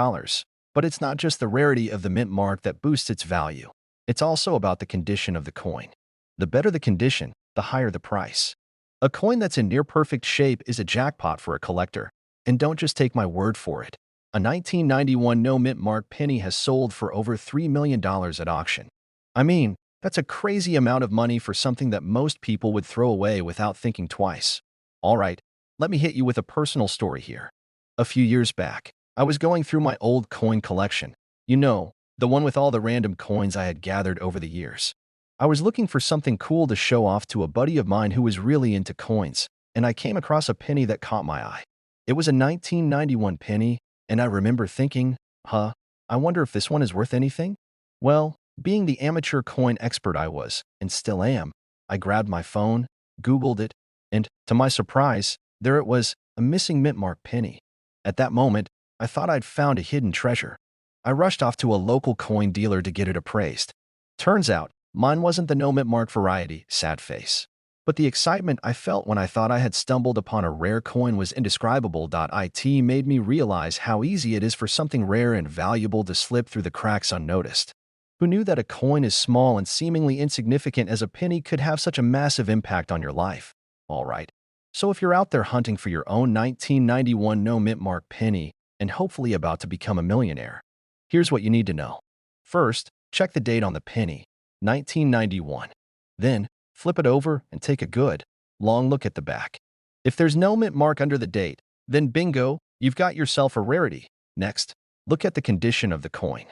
But But it's not just the rarity of the mint mark that boosts its value. It's also about the condition of the coin. The better the condition, the higher the price. A coin that's in near-perfect shape is a jackpot for a collector. And don't just take my word for it. A 1991 no-mint mark penny has sold for over $3 million at auction. I mean, that's a crazy amount of money for something that most people would throw away without thinking twice. All right, let me hit you with a personal story here. A few years back, I was going through my old coin collection. You know, the one with all the random coins I had gathered over the years. I was looking for something cool to show off to a buddy of mine who was really into coins, and I came across a penny that caught my eye. It was a 1991 penny, and I remember thinking, I wonder if this one is worth anything? Well, being the amateur coin expert I was, and still am, I grabbed my phone, Googled it, and, to my surprise, there it was, a missing mint mark penny. At that moment, I thought I'd found a hidden treasure. I rushed off to a local coin dealer to get it appraised. Turns out, mine wasn't the no mint mark variety, sad face. But the excitement I felt when I thought I had stumbled upon a rare coin was indescribable. It made me realize how easy it is for something rare and valuable to slip through the cracks unnoticed. Who knew that a coin as small and seemingly insignificant as a penny could have such a massive impact on your life? All right. So if you're out there hunting for your own 1991 no mint mark penny and hopefully about to become a millionaire, here's what you need to know. First, check the date on the penny, 1991. Then, flip it over and take a good, long look at the back. If there's no mint mark under the date, then bingo, you've got yourself a rarity. Next, look at the condition of the coin.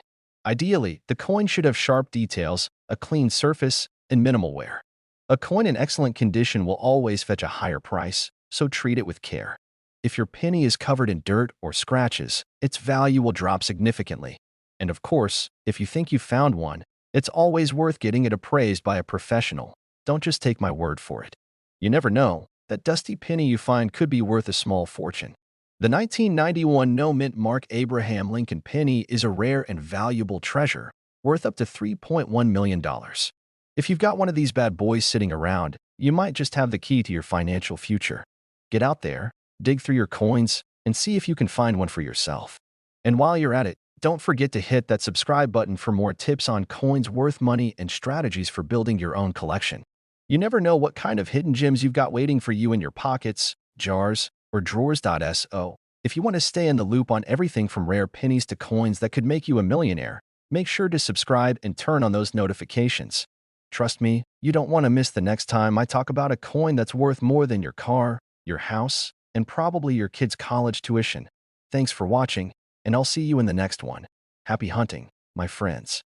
Ideally, the coin should have sharp details, a clean surface, and minimal wear. A coin in excellent condition will always fetch a higher price, so treat it with care. If your penny is covered in dirt or scratches, its value will drop significantly. And of course, if you think you found one, it's always worth getting it appraised by a professional. Don't just take my word for it. You never know, that dusty penny you find could be worth a small fortune. The 1991 no mint mark Abraham Lincoln penny is a rare and valuable treasure, worth up to $3.1 million. If you've got one of these bad boys sitting around, you might just have the key to your financial future. Get out there, dig through your coins, and see if you can find one for yourself. And while you're at it, don't forget to hit that subscribe button for more tips on coins worth money and strategies for building your own collection. You never know what kind of hidden gems you've got waiting for you in your pockets, jars, or drawers. So, if you want to stay in the loop on everything from rare pennies to coins that could make you a millionaire, make sure to subscribe and turn on those notifications. Trust me, you don't want to miss the next time I talk about a coin that's worth more than your car, your house, and probably your kid's college tuition. Thanks for watching, and I'll see you in the next one. Happy hunting, my friends.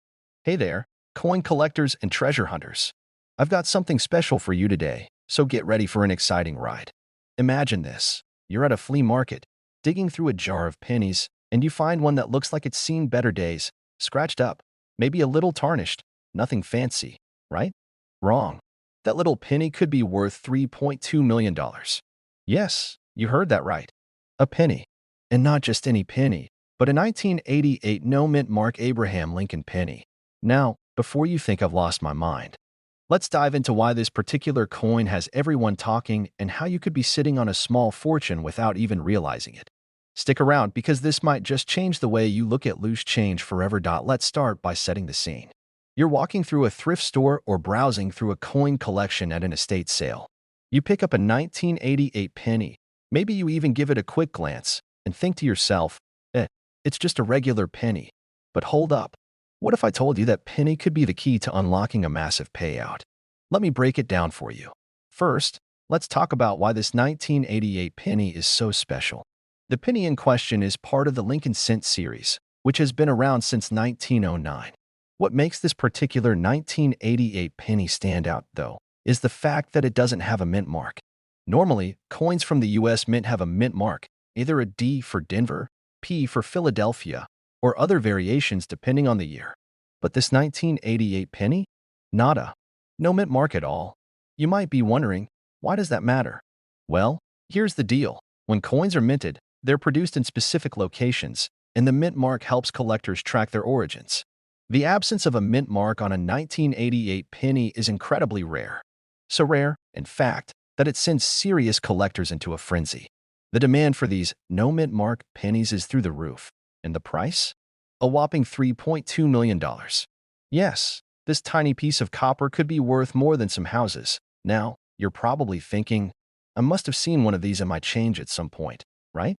Hey there, coin collectors and treasure hunters. I've got something special for you today, so get ready for an exciting ride. Imagine this. You're at a flea market, digging through a jar of pennies, and you find one that looks like it's seen better days, scratched up, maybe a little tarnished, nothing fancy, right? Wrong. That little penny could be worth $3.2 million. Yes, you heard that right. A penny. And not just any penny, but a 1988 no mint mark Abraham Lincoln penny. Now, before you think I've lost my mind, let's dive into why this particular coin has everyone talking and how you could be sitting on a small fortune without even realizing it. Stick around because this might just change the way you look at loose change forever. Let's start by setting the scene. You're walking through a thrift store or browsing through a coin collection at an estate sale. You pick up a 1988 penny. Maybe you even give it a quick glance and think to yourself, it's just a regular penny. But hold up. What if I told you that penny could be the key to unlocking a massive payout? Let me break it down for you. First, let's talk about why this 1988 penny is so special. The penny in question is part of the Lincoln Cent series, which has been around since 1909. What makes this particular 1988 penny stand out, though, is the fact that it doesn't have a mint mark. Normally, coins from the U.S. Mint have a mint mark, either a D for Denver, P for Philadelphia, or other variations depending on the year. But this 1988 penny? Nada. No mint mark at all. You might be wondering, why does that matter? Well, here's the deal. When coins are minted, they're produced in specific locations, and the mint mark helps collectors track their origins. The absence of a mint mark on a 1988 penny is incredibly rare. So rare, in fact, that it sends serious collectors into a frenzy. The demand for these no mint mark pennies is through the roof. And the price? A whopping $3.2 million. Yes, this tiny piece of copper could be worth more than some houses. Now, you're probably thinking, I must have seen one of these in my change at some point, right?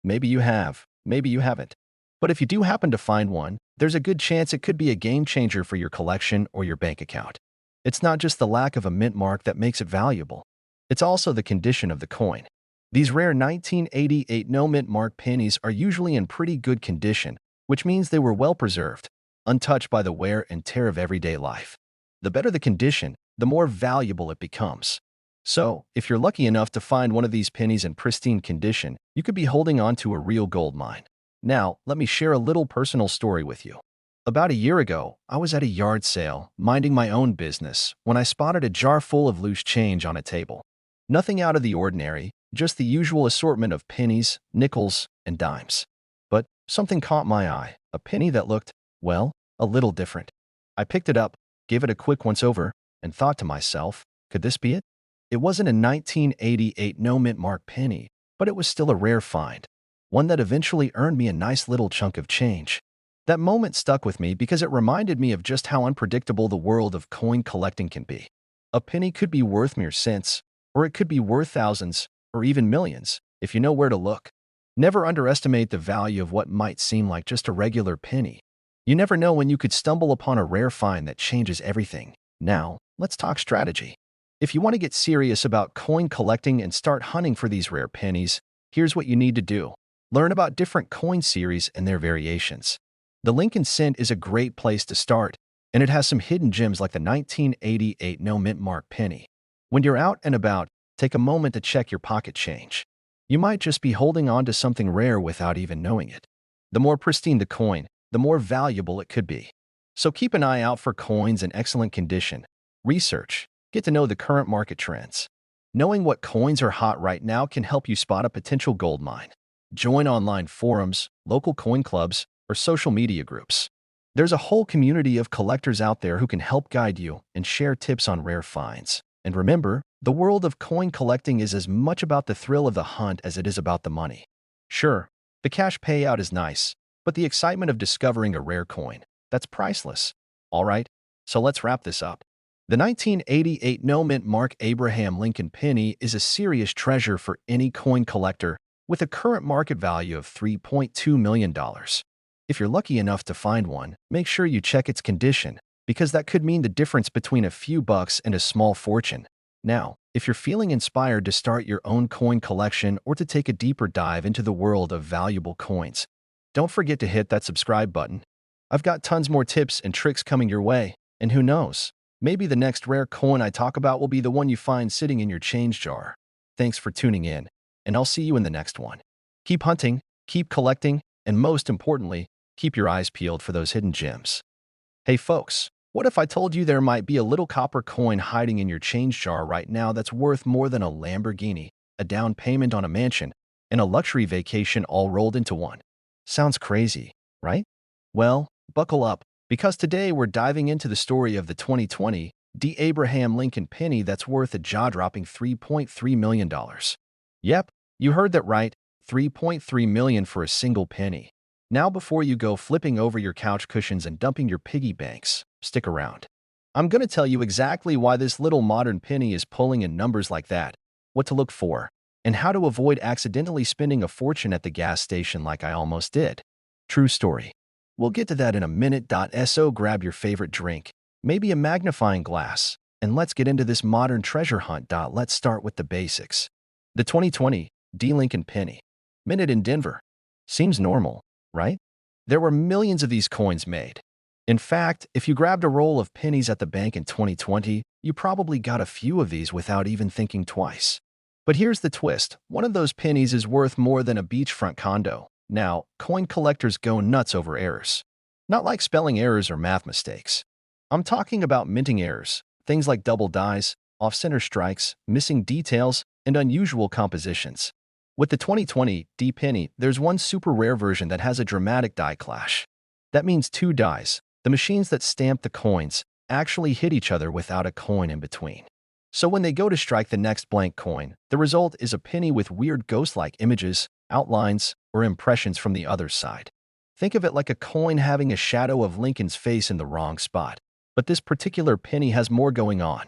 Maybe you have, maybe you haven't. But if you do happen to find one, there's a good chance it could be a game changer for your collection or your bank account. It's not just the lack of a mint mark that makes it valuable. It's also the condition of the coin. These rare 1988 no mint mark pennies are usually in pretty good condition, which means they were well preserved, untouched by the wear and tear of everyday life. The better the condition, the more valuable it becomes. So, if you're lucky enough to find one of these pennies in pristine condition, you could be holding on to a real gold mine. Now, let me share a little personal story with you. About a year ago, I was at a yard sale, minding my own business, when I spotted a jar full of loose change on a table. Nothing out of the ordinary, just the usual assortment of pennies, nickels, and dimes. But something caught my eye, a penny that looked, well, a little different. I picked it up, gave it a quick once-over, and thought to myself, could this be it? It wasn't a 1988 no mint mark penny, but it was still a rare find, one that eventually earned me a nice little chunk of change. That moment stuck with me because it reminded me of just how unpredictable the world of coin collecting can be. A penny could be worth mere cents, or it could be worth thousands, or even millions, if you know where to look. Never underestimate the value of what might seem like just a regular penny. You never know when you could stumble upon a rare find that changes everything. Now, let's talk strategy. If you want to get serious about coin collecting and start hunting for these rare pennies, here's what you need to do. Learn about different coin series and their variations. The Lincoln Cent is a great place to start, and it has some hidden gems like the 1988 no mint mark penny. When you're out and about, take a moment to check your pocket change. You might just be holding on to something rare without even knowing it. The more pristine the coin, the more valuable it could be. So keep an eye out for coins in excellent condition. Research. Get to know the current market trends. Knowing what coins are hot right now can help you spot a potential gold mine. Join online forums, local coin clubs, or social media groups. There's a whole community of collectors out there who can help guide you and share tips on rare finds. And remember, the world of coin collecting is as much about the thrill of the hunt as it is about the money. Sure, the cash payout is nice, but the excitement of discovering a rare coin, that's priceless. All right, so let's wrap this up. The 1988 no mint mark Abraham Lincoln penny is a serious treasure for any coin collector with a current market value of $3.2 million. If you're lucky enough to find one, make sure you check its condition, because that could mean the difference between a few bucks and a small fortune. Now, if you're feeling inspired to start your own coin collection or to take a deeper dive into the world of valuable coins, don't forget to hit that subscribe button. I've got tons more tips and tricks coming your way, and who knows, maybe the next rare coin I talk about will be the one you find sitting in your change jar. Thanks for tuning in, and I'll see you in the next one. Keep hunting, keep collecting, and most importantly, keep your eyes peeled for those hidden gems. Hey folks, what if I told you there might be a little copper coin hiding in your change jar right now that's worth more than a Lamborghini, a down payment on a mansion, and a luxury vacation all rolled into one? Sounds crazy, right? Well, buckle up, because today we're diving into the story of the 2020 D. Abraham Lincoln penny that's worth a jaw-dropping $3.3 million. Yep, you heard that right, $3.3 million for a single penny. Now before you go flipping over your couch cushions and dumping your piggy banks, stick around. I'm going to tell you exactly why this little modern penny is pulling in numbers like that, what to look for, and how to avoid accidentally spending a fortune at the gas station like I almost did. True story. We'll get to that in a minute. So grab your favorite drink, maybe a magnifying glass, and let's get into this modern treasure hunt. Let's start with the basics. The 2020 D. Lincoln penny, minted in Denver. Seems normal, right? There were millions of these coins made. In fact, if you grabbed a roll of pennies at the bank in 2020, you probably got a few of these without even thinking twice. But here's the twist. One of those pennies is worth more than a beachfront condo. Now, coin collectors go nuts over errors. Not like spelling errors or math mistakes. I'm talking about minting errors, things like double dies, off-center strikes, missing details, and unusual compositions. With the 2020 D penny, there's one super rare version that has a dramatic die clash. That means two dies, the machines that stamp the coins, actually hit each other without a coin in between. So when they go to strike the next blank coin, the result is a penny with weird ghost-like images, outlines, or impressions from the other side. Think of it like a coin having a shadow of Lincoln's face in the wrong spot. But this particular penny has more going on.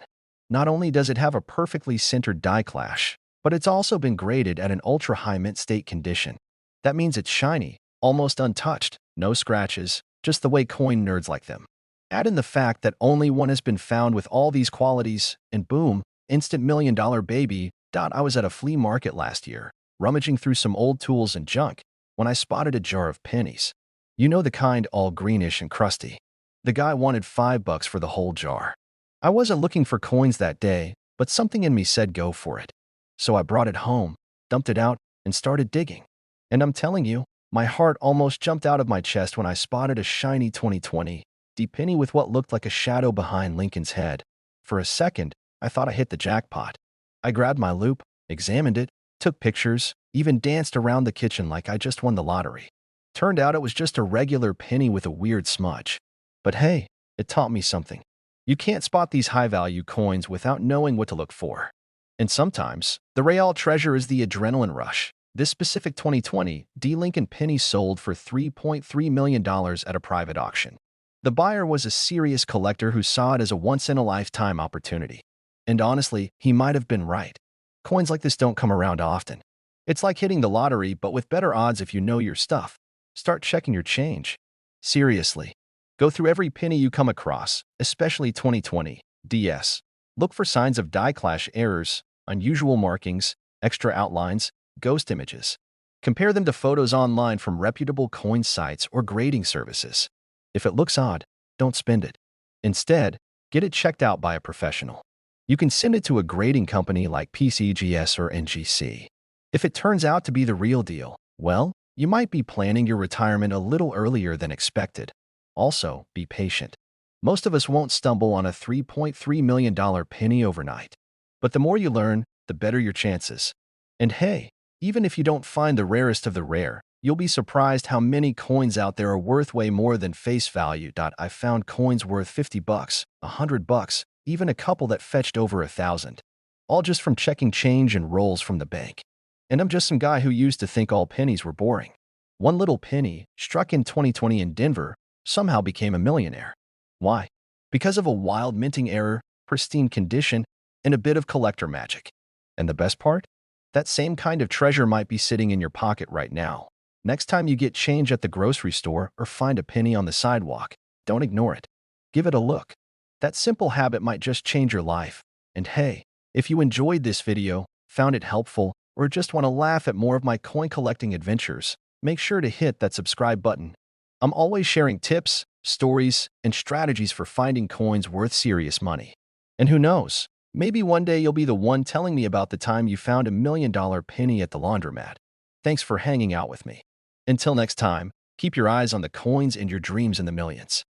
Not only does it have a perfectly centered die clash, but it's also been graded at an ultra-high mint state condition. That means it's shiny, almost untouched, no scratches, just the way coin nerds like them. Add in the fact that only one has been found with all these qualities, and boom, instant $1 million baby. I was at a flea market last year, rummaging through some old tools and junk, when I spotted a jar of pennies. You know, the kind all greenish and crusty. The guy wanted $5 for the whole jar. I wasn't looking for coins that day, but something in me said go for it. So I brought it home, dumped it out, and started digging. And I'm telling you, my heart almost jumped out of my chest when I spotted a shiny 2020 D penny with what looked like a shadow behind Lincoln's head. For a second, I thought I hit the jackpot. I grabbed my loupe, examined it, took pictures, even danced around the kitchen like I just won the lottery. Turned out it was just a regular penny with a weird smudge. But hey, it taught me something. You can't spot these high-value coins without knowing what to look for. And sometimes, the real treasure is the adrenaline rush. This specific 2020 D Lincoln penny sold for $3.3 million at a private auction. The buyer was a serious collector who saw it as a once-in-a-lifetime opportunity. And honestly, he might have been right. Coins like this don't come around often. It's like hitting the lottery, but with better odds if you know your stuff. Start checking your change. Seriously. Go through every penny you come across, especially 2020 DS. Look for signs of die clash errors, unusual markings, extra outlines, ghost images. Compare them to photos online from reputable coin sites or grading services. If it looks odd, don't spend it. Instead, get it checked out by a professional. You can send it to a grading company like PCGS or NGC. If it turns out to be the real deal, well, you might be planning your retirement a little earlier than expected. Also, be patient. Most of us won't stumble on a $3.3 million penny overnight. But the more you learn, the better your chances. And hey, even if you don't find the rarest of the rare, you'll be surprised how many coins out there are worth way more than face value. I found coins worth $50, $100, even a couple that fetched over $1,000. All just from checking change and rolls from the bank. And I'm just some guy who used to think all pennies were boring. One little penny, struck in 2020 in Denver, somehow became a millionaire. Why? Because of a wild minting error, pristine condition, and a bit of collector magic. And the best part? That same kind of treasure might be sitting in your pocket right now. Next time you get change at the grocery store or find a penny on the sidewalk, don't ignore it. Give it a look. That simple habit might just change your life. And hey, if you enjoyed this video, found it helpful, or just want to laugh at more of my coin collecting adventures, make sure to hit that subscribe button. I'm always sharing tips, stories, and strategies for finding coins worth serious money. And who knows, maybe one day you'll be the one telling me about the time you found $1 million penny at the laundromat. Thanks for hanging out with me. Until next time, keep your eyes on the coins and your dreams in the millions.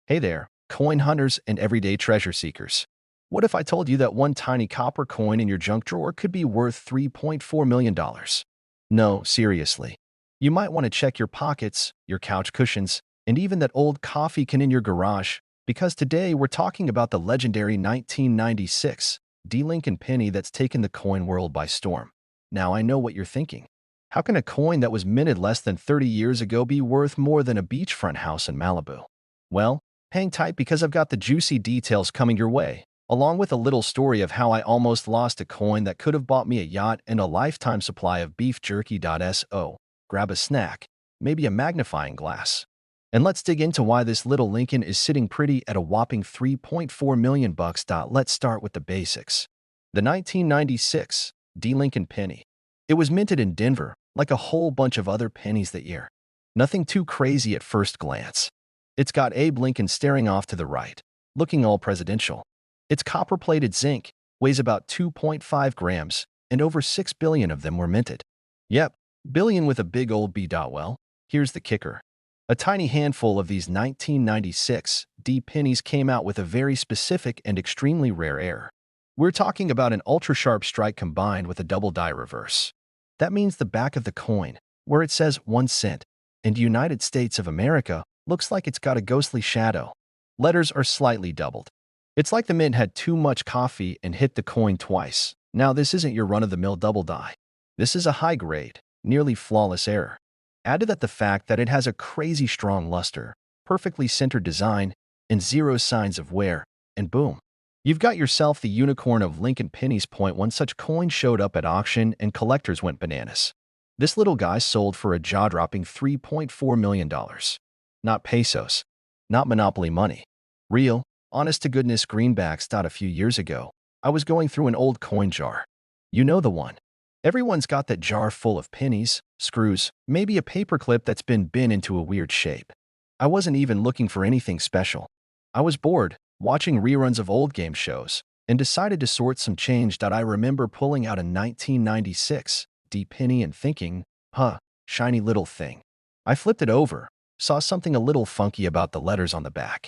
Hey there, coin hunters and everyday treasure seekers. What if I told you that one tiny copper coin in your junk drawer could be worth $3.4 million? No, seriously. You might want to check your pockets, your couch cushions, and even that old coffee can in your garage, because today we're talking about the legendary 1996 D Lincoln penny that's taken the coin world by storm. Now I know what you're thinking. How can a coin that was minted less than 30 years ago be worth more than a beachfront house in Malibu? Well, hang tight because I've got the juicy details coming your way, along with a little story of how I almost lost a coin that could have bought me a yacht and a lifetime supply of beef jerky. So, grab a snack, maybe a magnifying glass. And let's dig into why this little Lincoln is sitting pretty at a whopping $3.4 million. Let's start with the basics. The 1996 D Lincoln penny. It was minted in Denver, like a whole bunch of other pennies that year. Nothing too crazy at first glance. It's got Abe Lincoln staring off to the right, looking all presidential. It's copper-plated zinc, weighs about 2.5 grams, and over 6 billion of them were minted. Yep, billion with a big old B. Well, here's the kicker. A tiny handful of these 1996 D pennies came out with a very specific and extremely rare error. We're talking about an ultra-sharp strike combined with a double die reverse. That means the back of the coin, where it says 1 cent, and United States of America, looks like it's got a ghostly shadow. Letters are slightly doubled. It's like the mint had too much coffee and hit the coin twice. Now this isn't your run-of-the-mill double die. This is a high-grade, nearly flawless error. Add to that the fact that it has a crazy strong luster, perfectly centered design, and zero signs of wear, and boom. You've got yourself the unicorn of Lincoln Pennies. Point one such coin showed up at auction and collectors went bananas. This little guy sold for a jaw-dropping $3.4 million. Not pesos. Not monopoly money. Real, honest-to-goodness greenbacks. A few years ago, I was going through an old coin jar. You know the one. Everyone's got that jar full of pennies, screws, maybe a paperclip that's been bent into a weird shape. I wasn't even looking for anything special. I was bored, watching reruns of old game shows, and decided to sort some change. I remember pulling out a 1996 D penny and thinking, shiny little thing. I flipped it over, saw something a little funky about the letters on the back.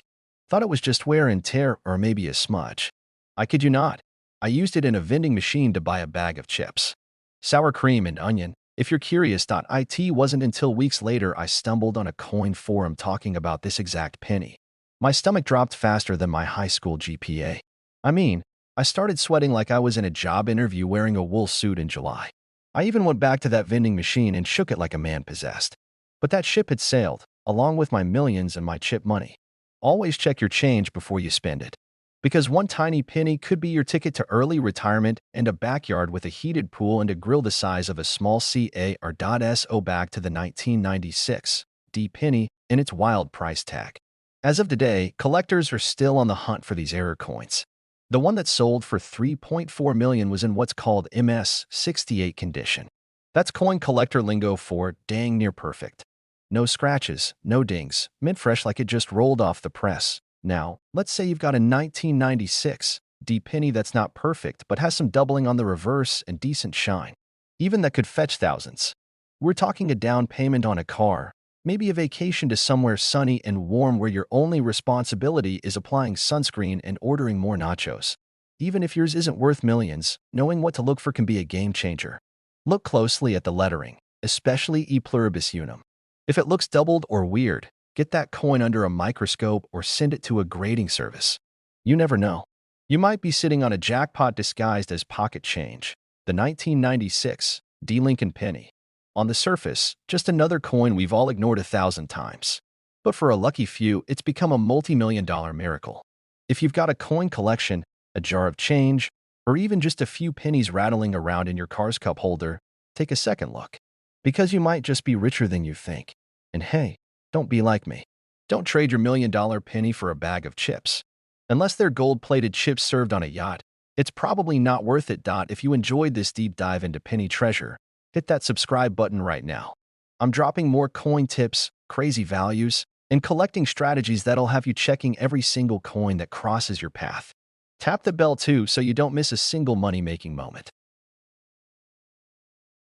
Thought it was just wear and tear or maybe a smudge. I kid you not. I used it in a vending machine to buy a bag of chips. Sour cream and onion. If you're curious, it wasn't until weeks later I stumbled on a coin forum talking about this exact penny. My stomach dropped faster than my high school GPA. I mean, I started sweating like I was in a job interview wearing a wool suit in July. I even went back to that vending machine and shook it like a man possessed. But that ship had sailed, along with my millions and my chip money. Always check your change before you spend it. Because one tiny penny could be your ticket to early retirement and a backyard with a heated pool and a grill the size of a small CA or .so. Back to the 1996 D penny and its wild price tag. As of today, collectors are still on the hunt for these error coins. The one that sold for $3.4 million was in what's called MS-68 condition. That's coin collector lingo for dang near perfect. No scratches, no dings, mint fresh like it just rolled off the press. Now, let's say you've got a 1996 D penny that's not perfect but has some doubling on the reverse and decent shine. Even that could fetch thousands. We're talking a down payment on a car, maybe a vacation to somewhere sunny and warm where your only responsibility is applying sunscreen and ordering more nachos. Even if yours isn't worth millions, knowing what to look for can be a game changer. Look closely at the lettering, especially E pluribus unum. If it looks doubled or weird, get that coin under a microscope or send it to a grading service. You never know. You might be sitting on a jackpot disguised as pocket change. The 1996 D Lincoln penny. On the surface, just another coin we've all ignored 1,000 times. But for a lucky few, it's become a multi-million-dollar miracle. If you've got a coin collection, a jar of change, or even just a few pennies rattling around in your car's cup holder, take a second look. Because you might just be richer than you think. And hey, don't be like me. Don't trade your $1,000,000 penny for a bag of chips. Unless they're gold-plated chips served on a yacht, it's probably not worth it. If you enjoyed this deep dive into penny treasure, hit that subscribe button right now. I'm dropping more coin tips, crazy values, and collecting strategies that'll have you checking every single coin that crosses your path. Tap the bell too so you don't miss a single money-making moment.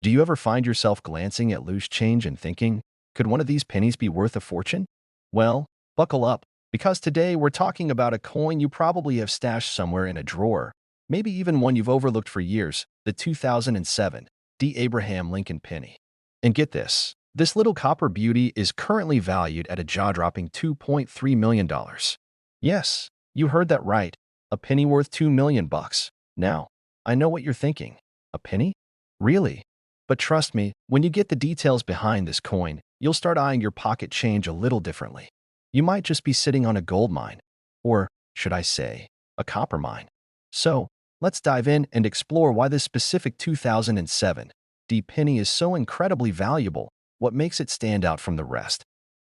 Do you ever find yourself glancing at loose change and thinking, could one of these pennies be worth a fortune? Well, buckle up, because today we're talking about a coin you probably have stashed somewhere in a drawer, maybe even one you've overlooked for years, the 2007 D. Abraham Lincoln penny. And get this, this little copper beauty is currently valued at a jaw-dropping $2.3 million. Yes, you heard that right, a penny worth $2 million. Now, I know what you're thinking. A penny? Really? But trust me, when you get the details behind this coin, you'll start eyeing your pocket change a little differently. You might just be sitting on a gold mine, or, should I say, a copper mine. So, let's dive in and explore why this specific 2007 D penny is so incredibly valuable, what makes it stand out from the rest,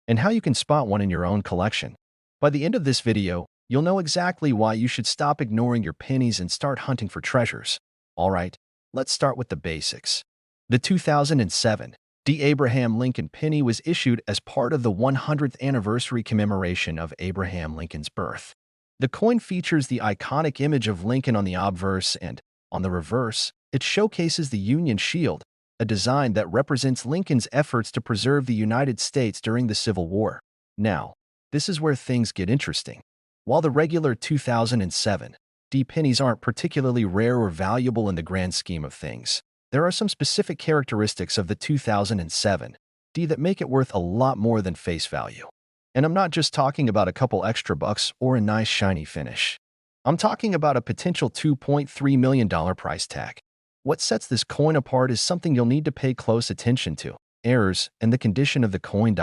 and how you can spot one in your own collection. By the end of this video, you'll know exactly why you should stop ignoring your pennies and start hunting for treasures. Alright, let's start with the basics. The 2007 D. Abraham Lincoln penny was issued as part of the 100th anniversary commemoration of Abraham Lincoln's birth. The coin features the iconic image of Lincoln on the obverse and, on the reverse, it showcases the Union Shield, a design that represents Lincoln's efforts to preserve the United States during the Civil War. Now, this is where things get interesting. While the regular 2007 D pennies aren't particularly rare or valuable in the grand scheme of things, there are some specific characteristics of the 2007 D that make it worth a lot more than face value. And I'm not just talking about a couple extra bucks or a nice shiny finish. I'm talking about a potential $2.3 million price tag. What sets this coin apart is something you'll need to pay close attention to. errors, and the condition of the coin.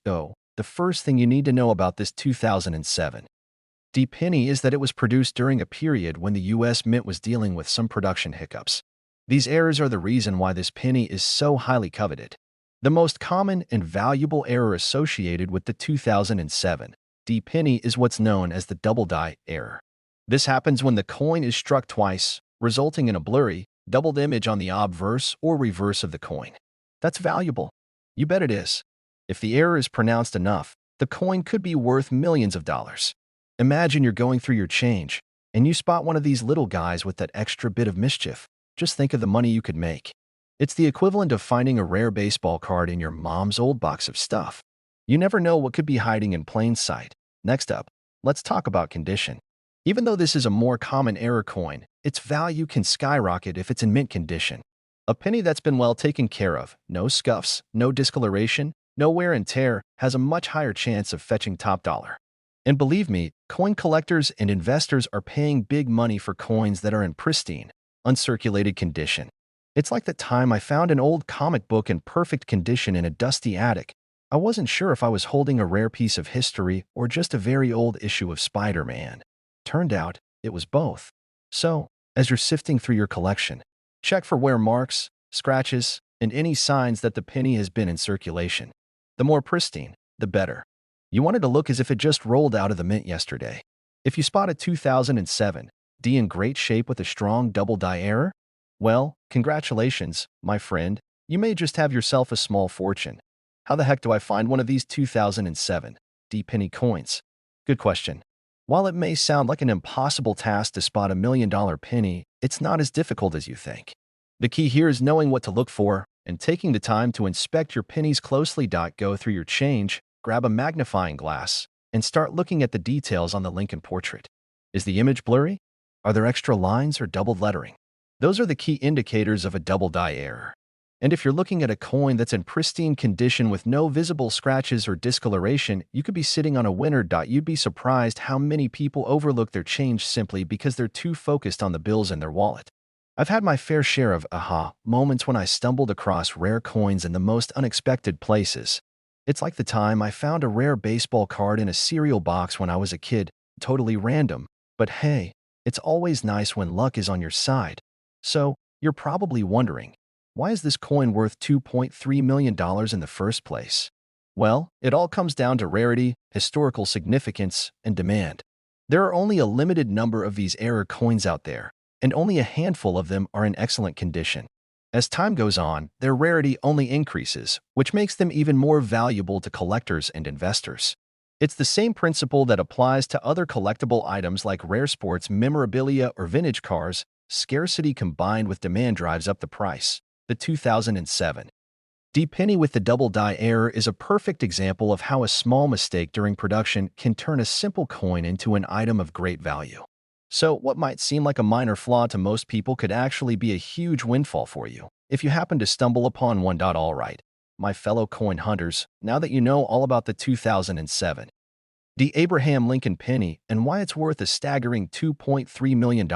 So, the first thing you need to know about this 2007 D penny is that it was produced during a period when the U.S. Mint was dealing with some production hiccups. These errors are the reason why this penny is so highly coveted. The most common and valuable error associated with the 2007 D penny is what's known as the double die error. This happens when the coin is struck twice, resulting in a blurry, doubled image on the obverse or reverse of the coin. That's valuable. You bet it is. If the error is pronounced enough, the coin could be worth millions of dollars. Imagine you're going through your change, and you spot one of these little guys with that extra bit of mischief. Just think of the money you could make. It's the equivalent of finding a rare baseball card in your mom's old box of stuff. You never know what could be hiding in plain sight. Next up, let's talk about condition. Even though this is a more common error coin, its value can skyrocket if it's in mint condition. A penny that's been well taken care of, no scuffs, no discoloration, no wear and tear, has a much higher chance of fetching top dollar. And believe me, coin collectors and investors are paying big money for coins that are in pristine, uncirculated condition. It's like the time I found an old comic book in perfect condition in a dusty attic. I wasn't sure if I was holding a rare piece of history or just a very old issue of Spider-Man. Turned out, it was both. So, as you're sifting through your collection, check for wear marks, scratches, and any signs that the penny has been in circulation. The more pristine, the better. You want it to look as if it just rolled out of the mint yesterday. If you spot a 2007 D in great shape with a strong double die error, well, congratulations, my friend. You may just have yourself a small fortune. How the heck do I find one of these 2007 D penny coins? Good question. While it may sound like an impossible task to spot $1 million penny, it's not as difficult as you think. The key here is knowing what to look for and taking the time to inspect your pennies closely. Go through your change, grab a magnifying glass, and start looking at the details on the Lincoln portrait. Is the image blurry? Are there extra lines or doubled lettering? Those are the key indicators of a double die error. And if you're looking at a coin that's in pristine condition with no visible scratches or discoloration, you could be sitting on a winner. You'd be surprised how many people overlook their change simply because they're too focused on the bills in their wallet. I've had my fair share of aha moments when I stumbled across rare coins in the most unexpected places. It's like the time I found a rare baseball card in a cereal box when I was a kid, totally random. But hey, it's always nice when luck is on your side. So, you're probably wondering, why is this coin worth $2.3 million in the first place? Well, it all comes down to rarity, historical significance, and demand. There are only a limited number of these error coins out there, and only a handful of them are in excellent condition. As time goes on, their rarity only increases, which makes them even more valuable to collectors and investors. It's the same principle that applies to other collectible items like rare sports memorabilia or vintage cars. Scarcity combined with demand drives up the price. The 2007 D penny with the double die error is a perfect example of how a small mistake during production can turn a simple coin into an item of great value. So, what might seem like a minor flaw to most people could actually be a huge windfall for you, if you happen to stumble upon one. All right, my fellow coin hunters, now that you know all about the 2007 D Abraham Lincoln penny and why it's worth a staggering $2.3 million,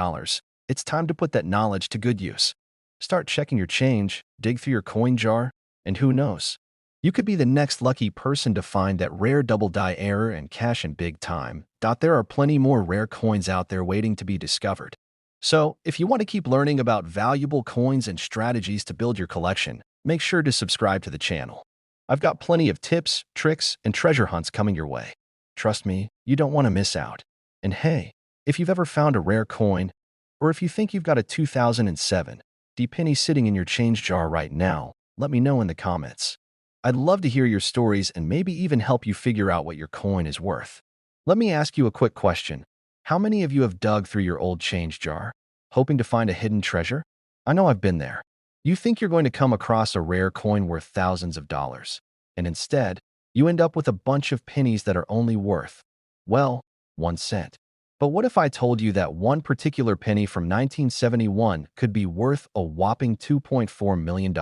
it's time to put that knowledge to good use. Start checking your change, dig through your coin jar, and who knows? You could be the next lucky person to find that rare double die error and cash in big time. There are plenty more rare coins out there waiting to be discovered. So, if you want to keep learning about valuable coins and strategies to build your collection, make sure to subscribe to the channel. I've got plenty of tips, tricks, and treasure hunts coming your way. Trust me, you don't want to miss out. And hey, if you've ever found a rare coin, or if you think you've got a 2007 D penny sitting in your change jar right now, let me know in the comments. I'd love to hear your stories and maybe even help you figure out what your coin is worth. Let me ask you a quick question. How many of you have dug through your old change jar, hoping to find a hidden treasure? I know I've been there. You think you're going to come across a rare coin worth thousands of dollars, and instead, you end up with a bunch of pennies that are only worth, well, 1 cent. But what if I told you that one particular penny from 1971 could be worth a whopping $2.4 million?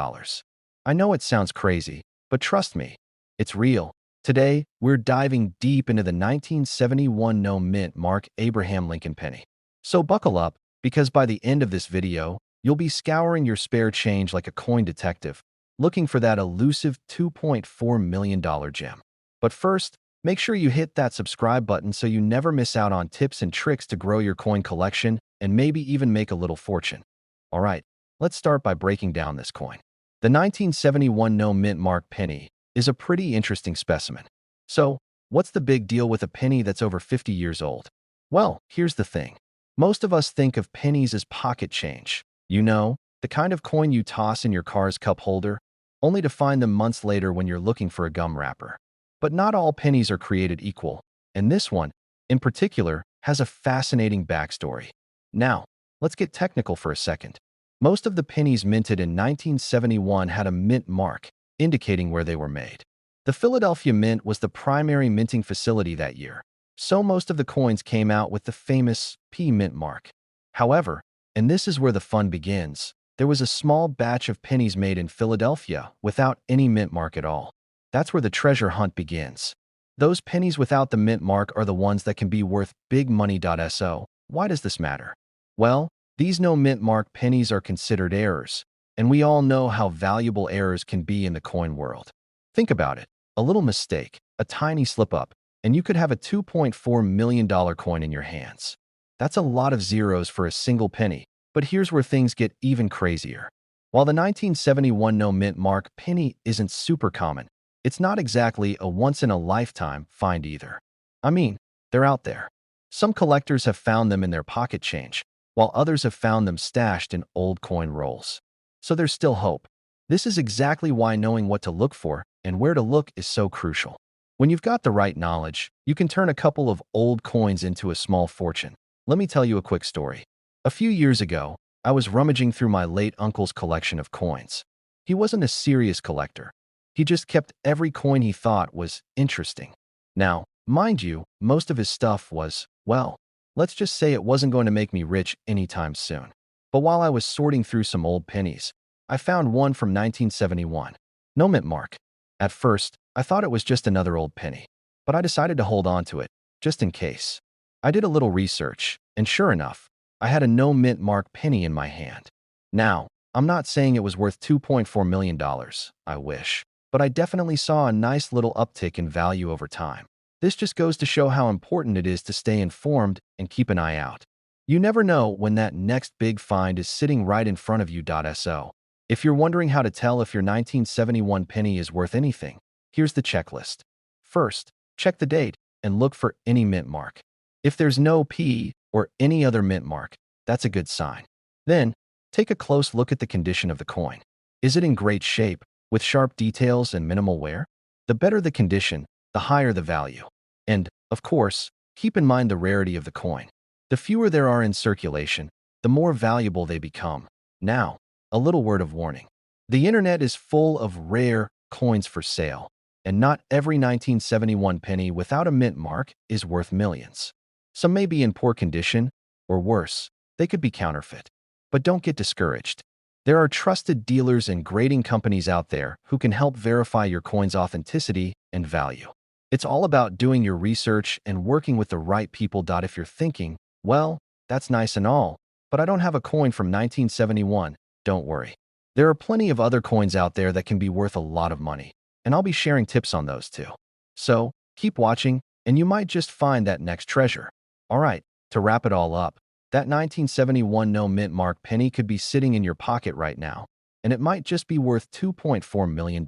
I know it sounds crazy, but trust me, it's real. Today, we're diving deep into the 1971 no mint Mark Abraham Lincoln penny. So buckle up, because by the end of this video, you'll be scouring your spare change like a coin detective, looking for that elusive $2.4 million gem. But first, make sure you hit that subscribe button so you never miss out on tips and tricks to grow your coin collection and maybe even make a little fortune. All right, let's start by breaking down this coin. The 1971 no mint mark penny is a pretty interesting specimen. So, what's the big deal with a penny that's over 50 years old? Well, here's the thing. Most of us think of pennies as pocket change. You know, the kind of coin you toss in your car's cup holder, only to find them months later when you're looking for a gum wrapper. But not all pennies are created equal, and this one, in particular, has a fascinating backstory. Now, let's get technical for a second. Most of the pennies minted in 1971 had a mint mark, indicating where they were made. The Philadelphia Mint was the primary minting facility that year, so most of the coins came out with the famous P mint mark. However, and this is where the fun begins, there was a small batch of pennies made in Philadelphia without any mint mark at all. That's where the treasure hunt begins. Those pennies without the mint mark are the ones that can be worth big money. So, why does this matter? Well, these no mint mark pennies are considered errors, and we all know how valuable errors can be in the coin world. Think about it. A little mistake, a tiny slip-up, and you could have a $2.4 million coin in your hands. That's a lot of zeros for a single penny, but here's where things get even crazier. While the 1971 no mint mark penny isn't super common, it's not exactly a once-in-a-lifetime find either. I mean, they're out there. Some collectors have found them in their pocket change, while others have found them stashed in old coin rolls. So there's still hope. This is exactly why knowing what to look for and where to look is so crucial. When you've got the right knowledge, you can turn a couple of old coins into a small fortune. Let me tell you a quick story. A few years ago, I was rummaging through my late uncle's collection of coins. He wasn't a serious collector. He just kept every coin he thought was interesting. Now, mind you, most of his stuff was, well, let's just say it wasn't going to make me rich anytime soon. But while I was sorting through some old pennies, I found one from 1971. No mint mark. At first, I thought it was just another old penny, but I decided to hold on to it, just in case. I did a little research, and sure enough, I had a no mint mark penny in my hand. Now, I'm not saying it was worth $2.4 million, I wish, but I definitely saw a nice little uptick in value over time. This just goes to show how important it is to stay informed and keep an eye out. You never know when that next big find is sitting right in front of you. So, if you're wondering how to tell if your 1971 penny is worth anything, here's the checklist. First, check the date and look for any mint mark. If there's no P or any other mint mark, that's a good sign. Then, take a close look at the condition of the coin. Is it in great shape, with sharp details and minimal wear? The better the condition, the higher the value. And, of course, keep in mind the rarity of the coin. The fewer there are in circulation, the more valuable they become. Now, a little word of warning. The internet is full of rare coins for sale, and not every 1971 penny without a mint mark is worth millions. Some may be in poor condition, or worse, they could be counterfeit. But don't get discouraged. There are trusted dealers and grading companies out there who can help verify your coin's authenticity and value. It's all about doing your research and working with the right people. If you're thinking, well, that's nice and all, but I don't have a coin from 1971, don't worry. There are plenty of other coins out there that can be worth a lot of money, and I'll be sharing tips on those too. So, keep watching, and you might just find that next treasure. All right, to wrap it all up, that 1971 no mint mark penny could be sitting in your pocket right now, and it might just be worth $2.4 million.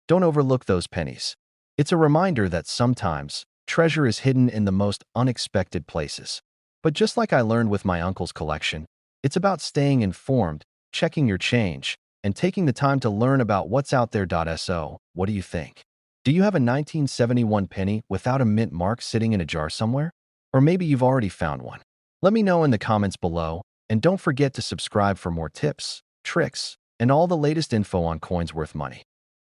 Don't overlook those pennies. It's a reminder that sometimes treasure is hidden in the most unexpected places. But just like I learned with my uncle's collection, it's about staying informed, checking your change, and taking the time to learn about what's out there. So, what do you think? Do you have a 1971 penny without a mint mark sitting in a jar somewhere? Or maybe you've already found one. Let me know in the comments below, and don't forget to subscribe for more tips, tricks, and all the latest info on coins worth money.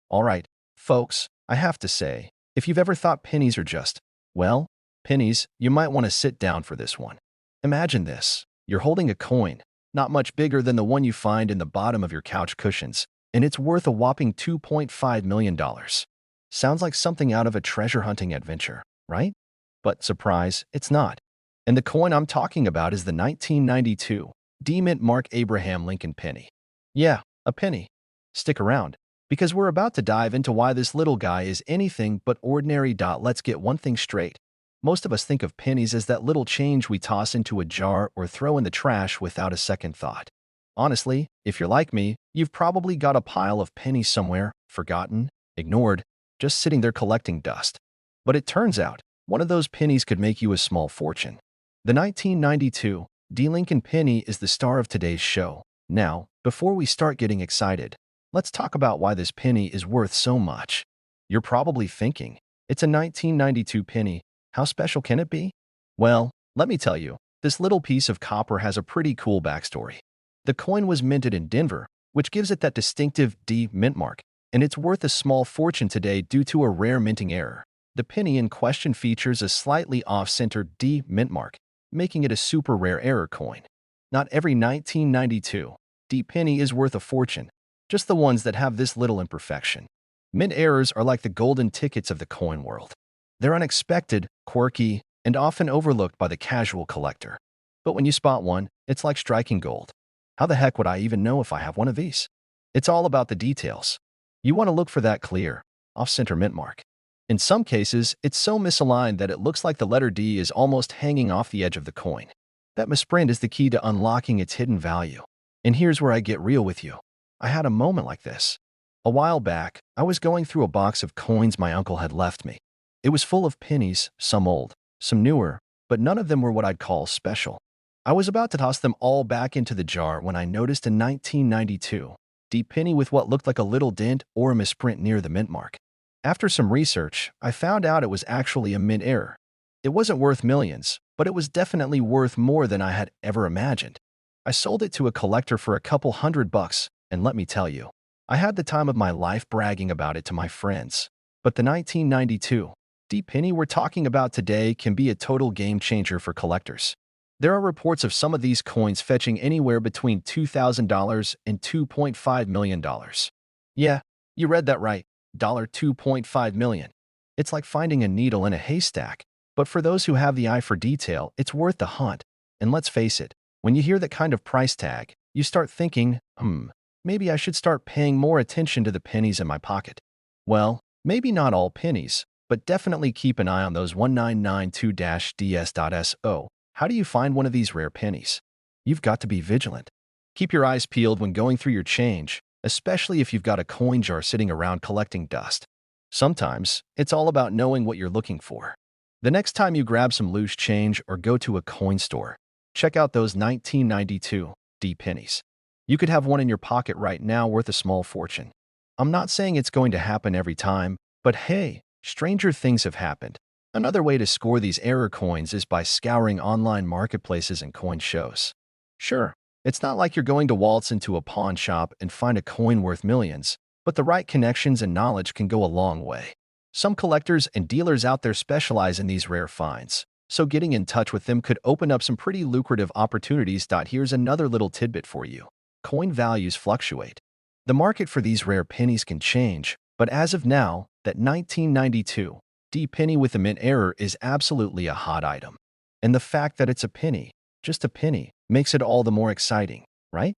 All right, folks, I have to say, if you've ever thought pennies are just, well, pennies, you might want to sit down for this one. Imagine this. You're holding a coin, not much bigger than the one you find in the bottom of your couch cushions, and it's worth a whopping $2.5 million. Sounds like something out of a treasure hunting adventure, right? But surprise, it's not. And the coin I'm talking about is the 1992 D-Mint Mark Abraham Lincoln penny. Yeah, a penny. Stick around. because we're about to dive into why this little guy is anything but ordinary. Let's get one thing straight. Most of us think of pennies as that little change we toss into a jar or throw in the trash without a second thought. Honestly, if you're like me, you've probably got a pile of pennies somewhere, forgotten, ignored, just sitting there collecting dust. But it turns out, one of those pennies could make you a small fortune. The 1992 D. Lincoln penny is the star of today's show. Now, before we start getting excited, let's talk about why this penny is worth so much. You're probably thinking, it's a 1992 penny. How special can it be? Well, let me tell you, this little piece of copper has a pretty cool backstory. The coin was minted in Denver, which gives it that distinctive D mint mark, and it's worth a small fortune today due to a rare minting error. The penny in question features a slightly off-center D mint mark, making it a super rare error coin. Not every 1992 D penny is worth a fortune, just the ones that have this little imperfection. Mint errors are like the golden tickets of the coin world. They're unexpected, quirky, and often overlooked by the casual collector. But when you spot one, it's like striking gold. How the heck would I even know if I have one of these? It's all about the details. You want to look for that clear, off-center mint mark. In some cases, it's so misaligned that it looks like the letter D is almost hanging off the edge of the coin. That misprint is the key to unlocking its hidden value. And here's where I get real with you. I had a moment like this. A while back, I was going through a box of coins my uncle had left me. It was full of pennies, some old, some newer, but none of them were what I'd call special. I was about to toss them all back into the jar when I noticed a 1992 D penny with what looked like a little dent or a misprint near the mint mark. After some research, I found out it was actually a mint error. It wasn't worth millions, but it was definitely worth more than I had ever imagined. I sold it to a collector for a couple $100, and let me tell you, I had the time of my life bragging about it to my friends. But the 1992 D penny we're talking about today can be a total game changer for collectors. There are reports of some of these coins fetching anywhere between $2,000 and $2.5 million. Yeah, you read that right, $2.5 million. It's like finding a needle in a haystack, but for those who have the eye for detail, it's worth the hunt. And let's face it, when you hear that kind of price tag, you start thinking, maybe I should start paying more attention to the pennies in my pocket. Well, maybe not all pennies, but definitely keep an eye on those 1992-DS.SO. How do you find one of these rare pennies? You've got to be vigilant. Keep your eyes peeled when going through your change, especially if you've got a coin jar sitting around collecting dust. Sometimes, it's all about knowing what you're looking for. The next time you grab some loose change or go to a coin store, check out those 1992 D pennies. You could have one in your pocket right now worth a small fortune. I'm not saying it's going to happen every time, but hey, stranger things have happened. Another way to score these error coins is by scouring online marketplaces and coin shows. Sure, it's not like you're going to waltz into a pawn shop and find a coin worth millions, but the right connections and knowledge can go a long way. Some collectors and dealers out there specialize in these rare finds, so getting in touch with them could open up some pretty lucrative opportunities. Here's another little tidbit for you. Coin values fluctuate. The market for these rare pennies can change, but as of now, that 1992 D penny with a mint error is absolutely a hot item. And the fact that it's a penny, just a penny, makes it all the more exciting, right?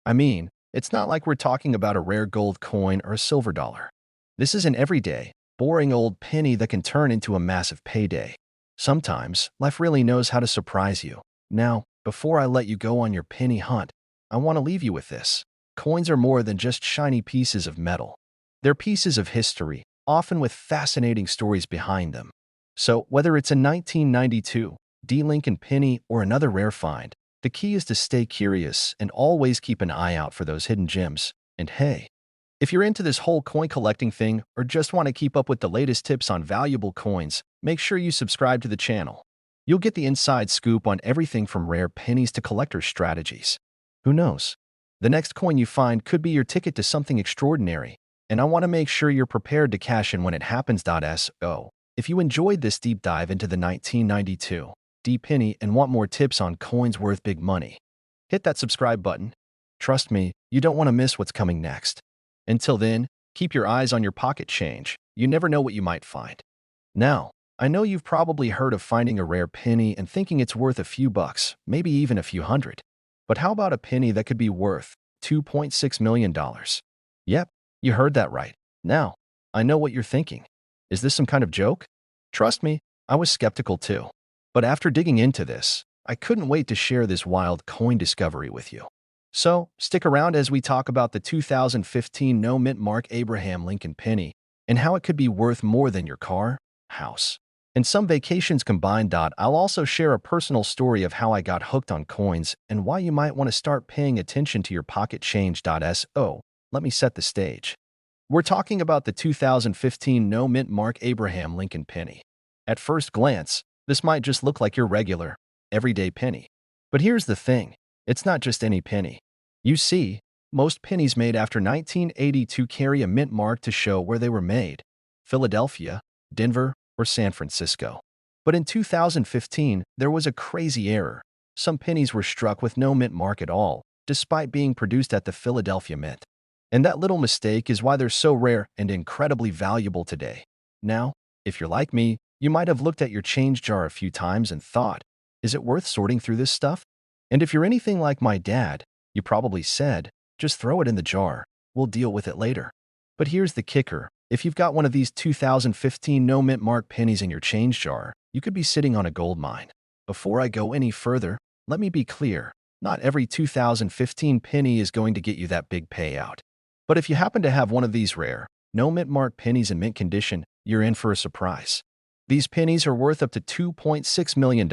I mean, it's not like we're talking about a rare gold coin or a silver dollar. This is an everyday, boring old penny that can turn into a massive payday. Sometimes, life really knows how to surprise you. Now, before I let you go on your penny hunt, I want to leave you with this. Coins are more than just shiny pieces of metal. They're pieces of history, often with fascinating stories behind them. So, whether it's a 1992 D. Lincoln penny or another rare find, the key is to stay curious and always keep an eye out for those hidden gems. And hey, if you're into this whole coin collecting thing or just want to keep up with the latest tips on valuable coins, make sure you subscribe to the channel. You'll get the inside scoop on everything from rare pennies to collector strategies. Who knows? The next coin you find could be your ticket to something extraordinary. And I want to make sure you're prepared to cash in when it happens. So, if you enjoyed this deep dive into the 1992 D penny and want more tips on coins worth big money, hit that subscribe button. Trust me, you don't want to miss what's coming next. Until then, keep your eyes on your pocket change. You never know what you might find. Now, I know you've probably heard of finding a rare penny and thinking it's worth a few bucks, maybe even a few hundred. But how about a penny that could be worth $2.6 million? Yep. You heard that right. Now, I know what you're thinking. Is this some kind of joke? Trust me, I was skeptical too. But after digging into this, I couldn't wait to share this wild coin discovery with you. So, stick around as we talk about the 2015 no-mint Mark Abraham Lincoln penny and how it could be worth more than your car, house, and some vacations combined. I'll also share a personal story of how I got hooked on coins and why you might want to start paying attention to your pocket change. So, let me set the stage. We're talking about the 2015 no-mint Mark Abraham Lincoln penny. At first glance, this might just look like your regular, everyday penny. But here's the thing, it's not just any penny. You see, most pennies made after 1982 carry a mint mark to show where they were made: Philadelphia, Denver, or San Francisco. But in 2015, there was a crazy error. Some pennies were struck with no mint mark at all, despite being produced at the Philadelphia Mint. And that little mistake is why they're so rare and incredibly valuable today. Now, if you're like me, you might have looked at your change jar a few times and thought, is it worth sorting through this stuff? And if you're anything like my dad, you probably said, just throw it in the jar, we'll deal with it later. But here's the kicker. If you've got one of these 2015 no-mint mark pennies in your change jar, you could be sitting on a gold mine. Before I go any further, let me be clear. Not every 2015 penny is going to get you that big payout. But if you happen to have one of these rare, no-mint mark pennies in mint condition, you're in for a surprise. These pennies are worth up to $2.6 million,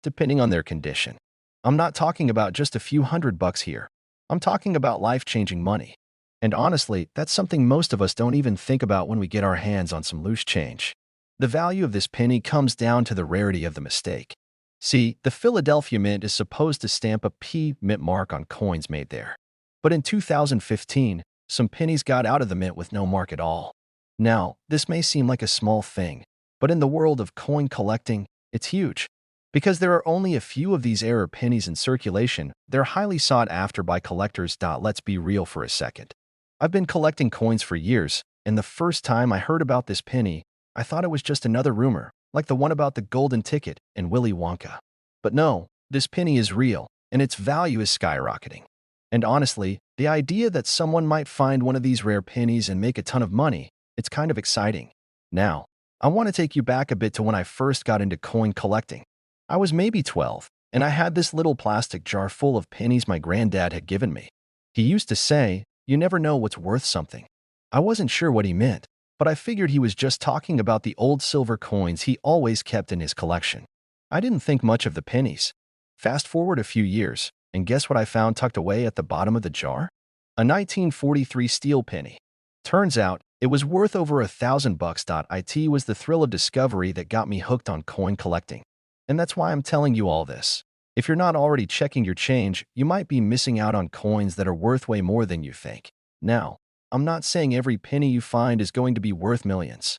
depending on their condition. I'm not talking about just a few $100 here. I'm talking about life-changing money. And honestly, that's something most of us don't even think about when we get our hands on some loose change. The value of this penny comes down to the rarity of the mistake. See, the Philadelphia Mint is supposed to stamp a P mint mark on coins made there. But in 2015, some pennies got out of the mint with no mark at all. Now, this may seem like a small thing, but in the world of coin collecting, it's huge. Because there are only a few of these error pennies in circulation, they're highly sought after by collectors. Let's be real for a second. I've been collecting coins for years, and the first time I heard about this penny, I thought it was just another rumor, like the one about the golden ticket and Willy Wonka. But no, this penny is real, and its value is skyrocketing. And honestly, the idea that someone might find one of these rare pennies and make a ton of money, it's kind of exciting. Now, I want to take you back a bit to when I first got into coin collecting. I was maybe 12, and I had this little plastic jar full of pennies my granddad had given me. He used to say, "You never know what's worth something." I wasn't sure what he meant, but I figured he was just talking about the old silver coins he always kept in his collection. I didn't think much of the pennies. Fast forward a few years, and guess what I found tucked away at the bottom of the jar? A 1943 steel penny. Turns out, it was worth over $1,000. It was the thrill of discovery that got me hooked on coin collecting. And that's why I'm telling you all this. If you're not already checking your change, you might be missing out on coins that are worth way more than you think. Now, I'm not saying every penny you find is going to be worth millions.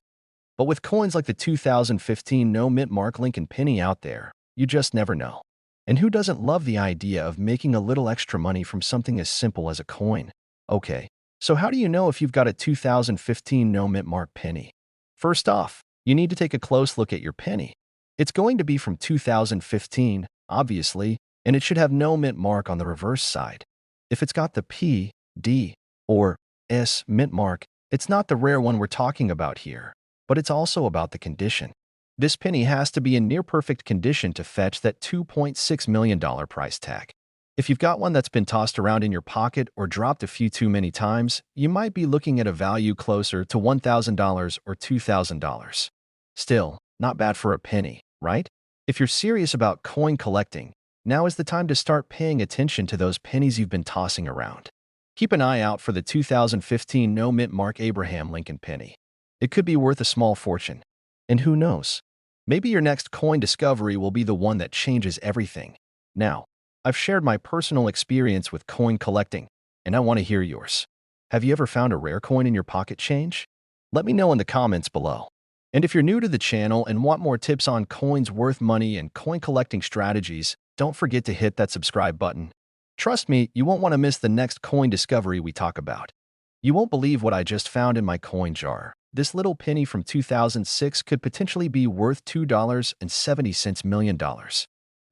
But with coins like the 2015 no-mint Mark Lincoln penny out there, you just never know. And who doesn't love the idea of making a little extra money from something as simple as a coin? Okay, so how do you know if you've got a 2015 no-mint Mark penny? First off, you need to take a close look at your penny. It's going to be from 2015, obviously, and it should have no mint mark on the reverse side. If it's got the P, D, or S mint mark, it's not the rare one we're talking about here, but it's also about the condition. This penny has to be in near-perfect condition to fetch that $2.6 million price tag. If you've got one that's been tossed around in your pocket or dropped a few too many times, you might be looking at a value closer to $1,000 or $2,000. Still, not bad for a penny, right? If you're serious about coin collecting, now is the time to start paying attention to those pennies you've been tossing around. Keep an eye out for the 2015 no-mint Mark Abraham Lincoln penny. It could be worth a small fortune. And who knows? Maybe your next coin discovery will be the one that changes everything. Now, I've shared my personal experience with coin collecting, and I want to hear yours. Have you ever found a rare coin in your pocket change? Let me know in the comments below. And if you're new to the channel and want more tips on coins worth money and coin collecting strategies, don't forget to hit that subscribe button. Trust me, you won't want to miss the next coin discovery we talk about. You won't believe what I just found in my coin jar. This little penny from 2006 could potentially be worth $2.70 million.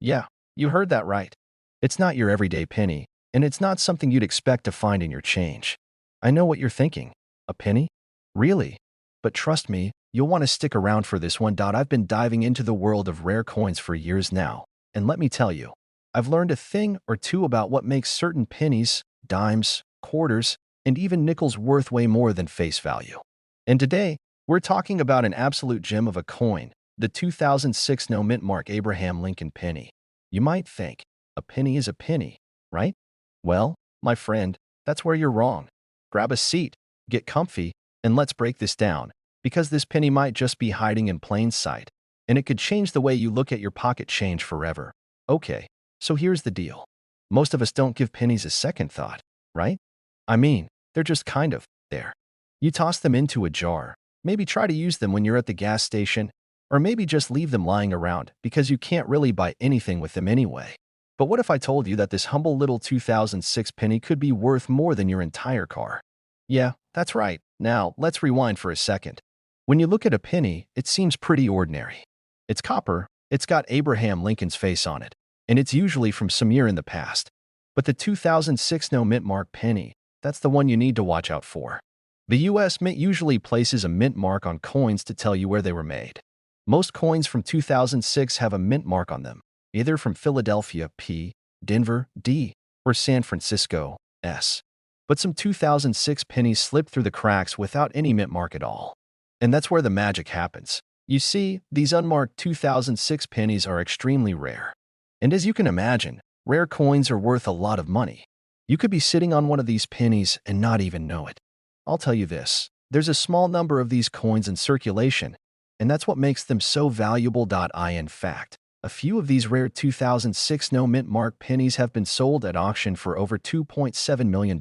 Yeah, you heard that right. It's not your everyday penny, and it's not something you'd expect to find in your change. I know what you're thinking. A penny? Really? But trust me, you'll want to stick around for this one. I've been diving into the world of rare coins for years now, and let me tell you, I've learned a thing or two about what makes certain pennies, dimes, quarters, and even nickels worth way more than face value. And today, we're talking about an absolute gem of a coin, the 2006 no mint mark Abraham Lincoln penny. You might think, a penny is a penny, right? Well, my friend, that's where you're wrong. Grab a seat, get comfy, and let's break this down, because this penny might just be hiding in plain sight, and it could change the way you look at your pocket change forever. Okay, so here's the deal. Most of us don't give pennies a second thought, right? I mean, they're just kind of there. You toss them into a jar, maybe try to use them when you're at the gas station, or maybe just leave them lying around because you can't really buy anything with them anyway. But what if I told you that this humble little 2006 penny could be worth more than your entire car? Yeah, that's right. Now, let's rewind for a second. When you look at a penny, it seems pretty ordinary. It's copper, it's got Abraham Lincoln's face on it, and it's usually from some year in the past. But the 2006 no mint mark penny, that's the one you need to watch out for. The US Mint usually places a mint mark on coins to tell you where they were made. Most coins from 2006 have a mint mark on them, either from Philadelphia, P, Denver, D, or San Francisco, S. But some 2006 pennies slip through the cracks without any mint mark at all. And that's where the magic happens. You see, these unmarked 2006 pennies are extremely rare. And as you can imagine, rare coins are worth a lot of money. You could be sitting on one of these pennies and not even know it. I'll tell you this, there's a small number of these coins in circulation, and that's what makes them so valuable. In fact, a few of these rare 2006 no mint mark pennies have been sold at auction for over $2.7 million.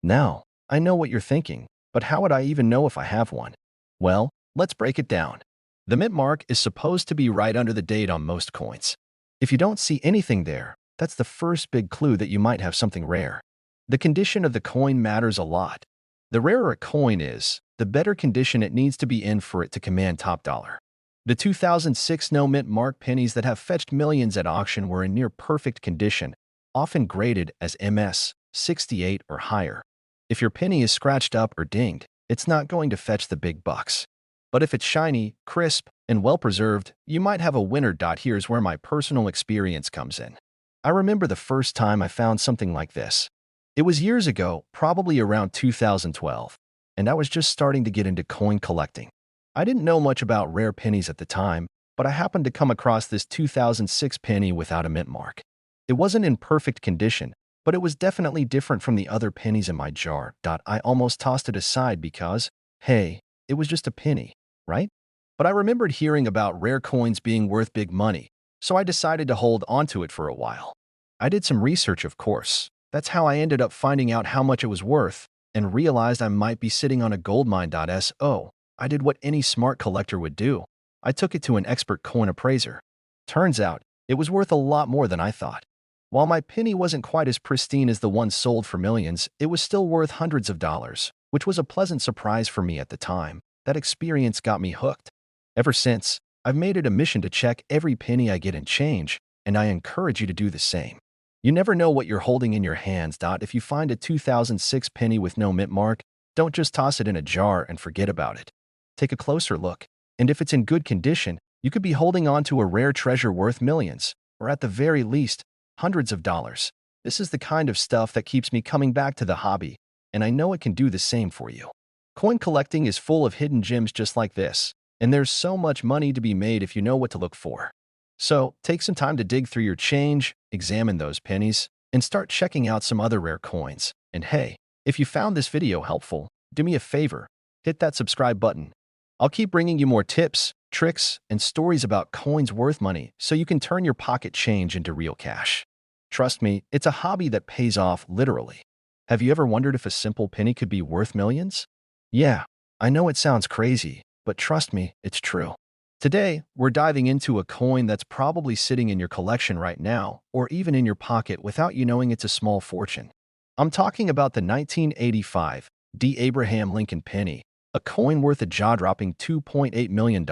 Now, I know what you're thinking, but how would I even know if I have one? Well, let's break it down. The mint mark is supposed to be right under the date on most coins. If you don't see anything there, that's the first big clue that you might have something rare. The condition of the coin matters a lot. The rarer a coin is, the better condition it needs to be in for it to command top dollar. The 2006 no mint mark pennies that have fetched millions at auction were in near perfect condition, often graded as MS 68 or higher. If your penny is scratched up or dinged, it's not going to fetch the big bucks. But if it's shiny, crisp, and well-preserved, you might have a winner. Here's where my personal experience comes in. I remember the first time I found something like this. It was years ago, probably around 2012, and I was just starting to get into coin collecting. I didn't know much about rare pennies at the time, but I happened to come across this 2006 penny without a mint mark. It wasn't in perfect condition, but it was definitely different from the other pennies in my jar. I almost tossed it aside because, hey, it was just a penny, right? But I remembered hearing about rare coins being worth big money, so I decided to hold onto it for a while. I did some research, of course. That's how I ended up finding out how much it was worth and realized I might be sitting on a goldmine. So I did what any smart collector would do. I took it to an expert coin appraiser. Turns out, it was worth a lot more than I thought. While my penny wasn't quite as pristine as the one sold for millions, it was still worth hundreds of dollars, which was a pleasant surprise for me at the time. That experience got me hooked. Ever since, I've made it a mission to check every penny I get in change, and I encourage you to do the same. You never know what you're holding in your hands. If you find a 2006 penny with no mint mark, don't just toss it in a jar and forget about it. Take a closer look, and if it's in good condition, you could be holding on to a rare treasure worth millions, or at the very least, hundreds of dollars. This is the kind of stuff that keeps me coming back to the hobby, and I know it can do the same for you. Coin collecting is full of hidden gems just like this, and there's so much money to be made if you know what to look for. So, take some time to dig through your change, examine those pennies, and start checking out some other rare coins. And hey, if you found this video helpful, do me a favor, hit that subscribe button. I'll keep bringing you more tips, tricks, and stories about coins worth money so you can turn your pocket change into real cash. Trust me, it's a hobby that pays off literally. Have you ever wondered if a simple penny could be worth millions? Yeah, I know it sounds crazy, but trust me, it's true. Today, we're diving into a coin that's probably sitting in your collection right now, or even in your pocket without you knowing it's a small fortune. I'm talking about the 1985 D. Abraham Lincoln penny, a coin worth a jaw-dropping $2.8 million.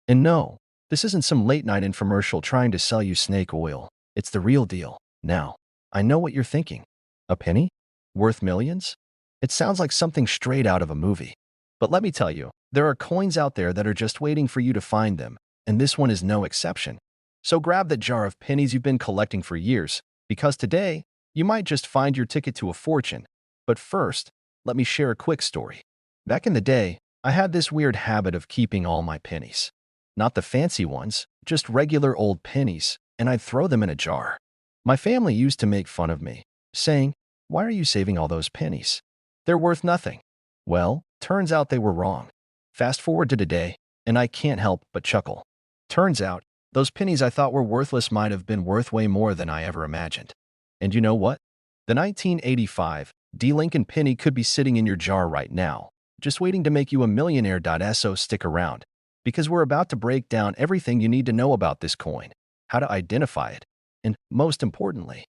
And no, this isn't some late-night infomercial trying to sell you snake oil. It's the real deal. Now, I know what you're thinking. A penny? Worth millions? It sounds like something straight out of a movie. But let me tell you, there are coins out there that are just waiting for you to find them, and this one is no exception. So grab that jar of pennies you've been collecting for years, because today, you might just find your ticket to a fortune. But first, let me share a quick story. Back in the day, I had this weird habit of keeping all my pennies. Not the fancy ones, just regular old pennies, and I'd throw them in a jar. My family used to make fun of me, saying, "Why are you saving all those pennies? They're worth nothing." Well, turns out they were wrong. Fast forward to today, and I can't help but chuckle. Turns out, those pennies I thought were worthless might have been worth way more than I ever imagined. And you know what? The 1985 D. Lincoln penny could be sitting in your jar right now, just waiting to make you a millionaire. So stick around, because we're about to break down everything you need to know about this coin, how to identify it, and most importantly,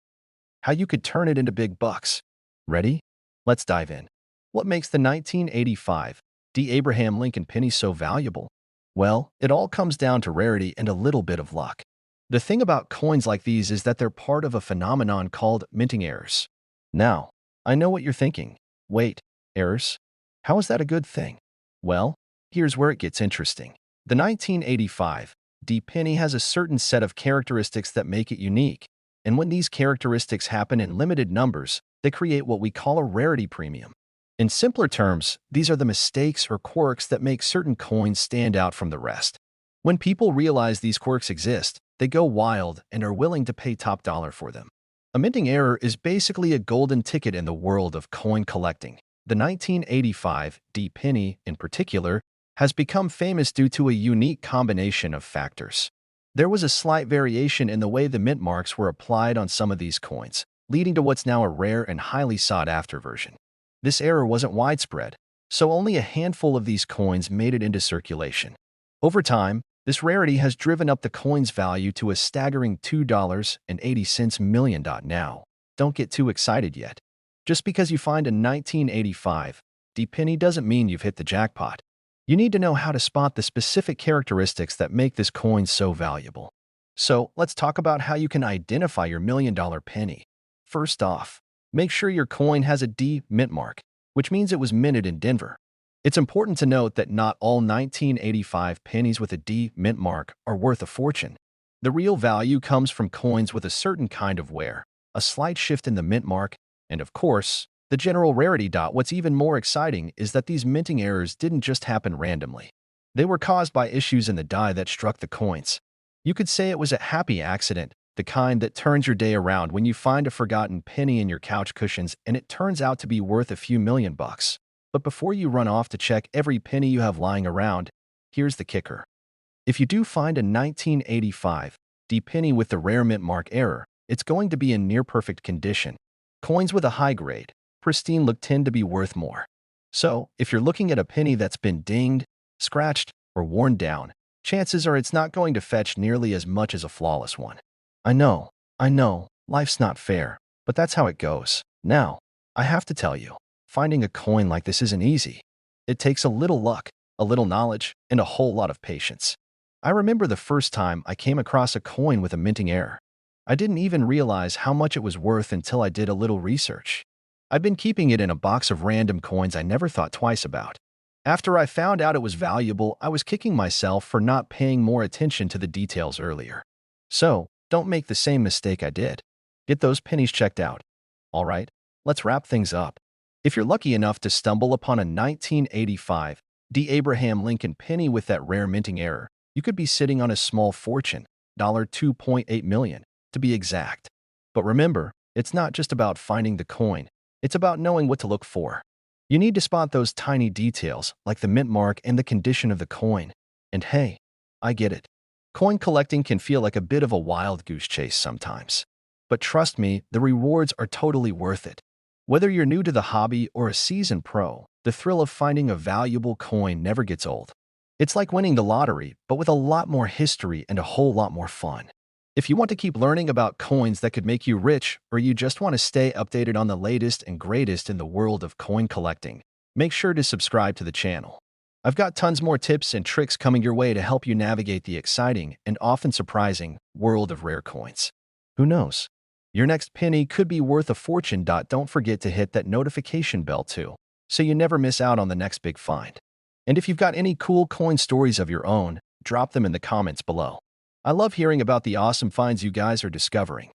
how you could turn it into big bucks. Ready? Let's dive in. What makes the 1985 D. Abraham Lincoln penny so valuable? Well, it all comes down to rarity and a little bit of luck. The thing about coins like these is that they're part of a phenomenon called minting errors. Now, I know what you're thinking. Wait, errors? How is that a good thing? Well, here's where it gets interesting. The 1985 D penny has a certain set of characteristics that make it unique, and when these characteristics happen in limited numbers, they create what we call a rarity premium. In simpler terms, these are the mistakes or quirks that make certain coins stand out from the rest. When people realize these quirks exist, they go wild and are willing to pay top dollar for them. A minting error is basically a golden ticket in the world of coin collecting. The 1985 D penny, in particular, has become famous due to a unique combination of factors. There was a slight variation in the way the mint marks were applied on some of these coins, leading to what's now a rare and highly sought-after version. This error wasn't widespread, so only a handful of these coins made it into circulation. Over time, this rarity has driven up the coin's value to a staggering $2.80 million. Now, don't get too excited yet. Just because you find a 1985 D penny doesn't mean you've hit the jackpot. You need to know how to spot the specific characteristics that make this coin so valuable. So, let's talk about how you can identify your million-dollar penny. First off, make sure your coin has a D mint mark, which means it was minted in Denver. It's important to note that not all 1985 pennies with a D mint mark are worth a fortune. The real value comes from coins with a certain kind of wear, a slight shift in the mint mark, and of course, the general rarity. What's even more exciting is that these minting errors didn't just happen randomly. They were caused by issues in the die that struck the coins. You could say it was a happy accident, the kind that turns your day around when you find a forgotten penny in your couch cushions and it turns out to be worth a few million bucks. But before you run off to check every penny you have lying around, here's the kicker. If you do find a 1985 D penny with the rare mint mark error, it's going to be in near-perfect condition. Coins with a high grade, pristine look tend to be worth more. So, if you're looking at a penny that's been dinged, scratched, or worn down, chances are it's not going to fetch nearly as much as a flawless one. I know, life's not fair, but that's how it goes. Now, I have to tell you, finding a coin like this isn't easy. It takes a little luck, a little knowledge, and a whole lot of patience. I remember the first time I came across a coin with a minting error. I didn't even realize how much it was worth until I did a little research. I've been keeping it in a box of random coins I never thought twice about. After I found out it was valuable, I was kicking myself for not paying more attention to the details earlier. So, don't make the same mistake I did. Get those pennies checked out. All right, let's wrap things up. If you're lucky enough to stumble upon a 1985 D. Abraham Lincoln penny with that rare minting error, you could be sitting on a small fortune, $2.8 million, to be exact. But remember, it's not just about finding the coin. It's about knowing what to look for. You need to spot those tiny details, like the mint mark and the condition of the coin. And hey, I get it. Coin collecting can feel like a bit of a wild goose chase sometimes. But trust me, the rewards are totally worth it. Whether you're new to the hobby or a seasoned pro, the thrill of finding a valuable coin never gets old. It's like winning the lottery, but with a lot more history and a whole lot more fun. If you want to keep learning about coins that could make you rich, or you just want to stay updated on the latest and greatest in the world of coin collecting, make sure to subscribe to the channel. I've got tons more tips and tricks coming your way to help you navigate the exciting and often surprising world of rare coins. Who knows? Your next penny could be worth a fortune. Don't forget to hit that notification bell too, so you never miss out on the next big find. And if you've got any cool coin stories of your own, drop them in the comments below. I love hearing about the awesome finds you guys are discovering.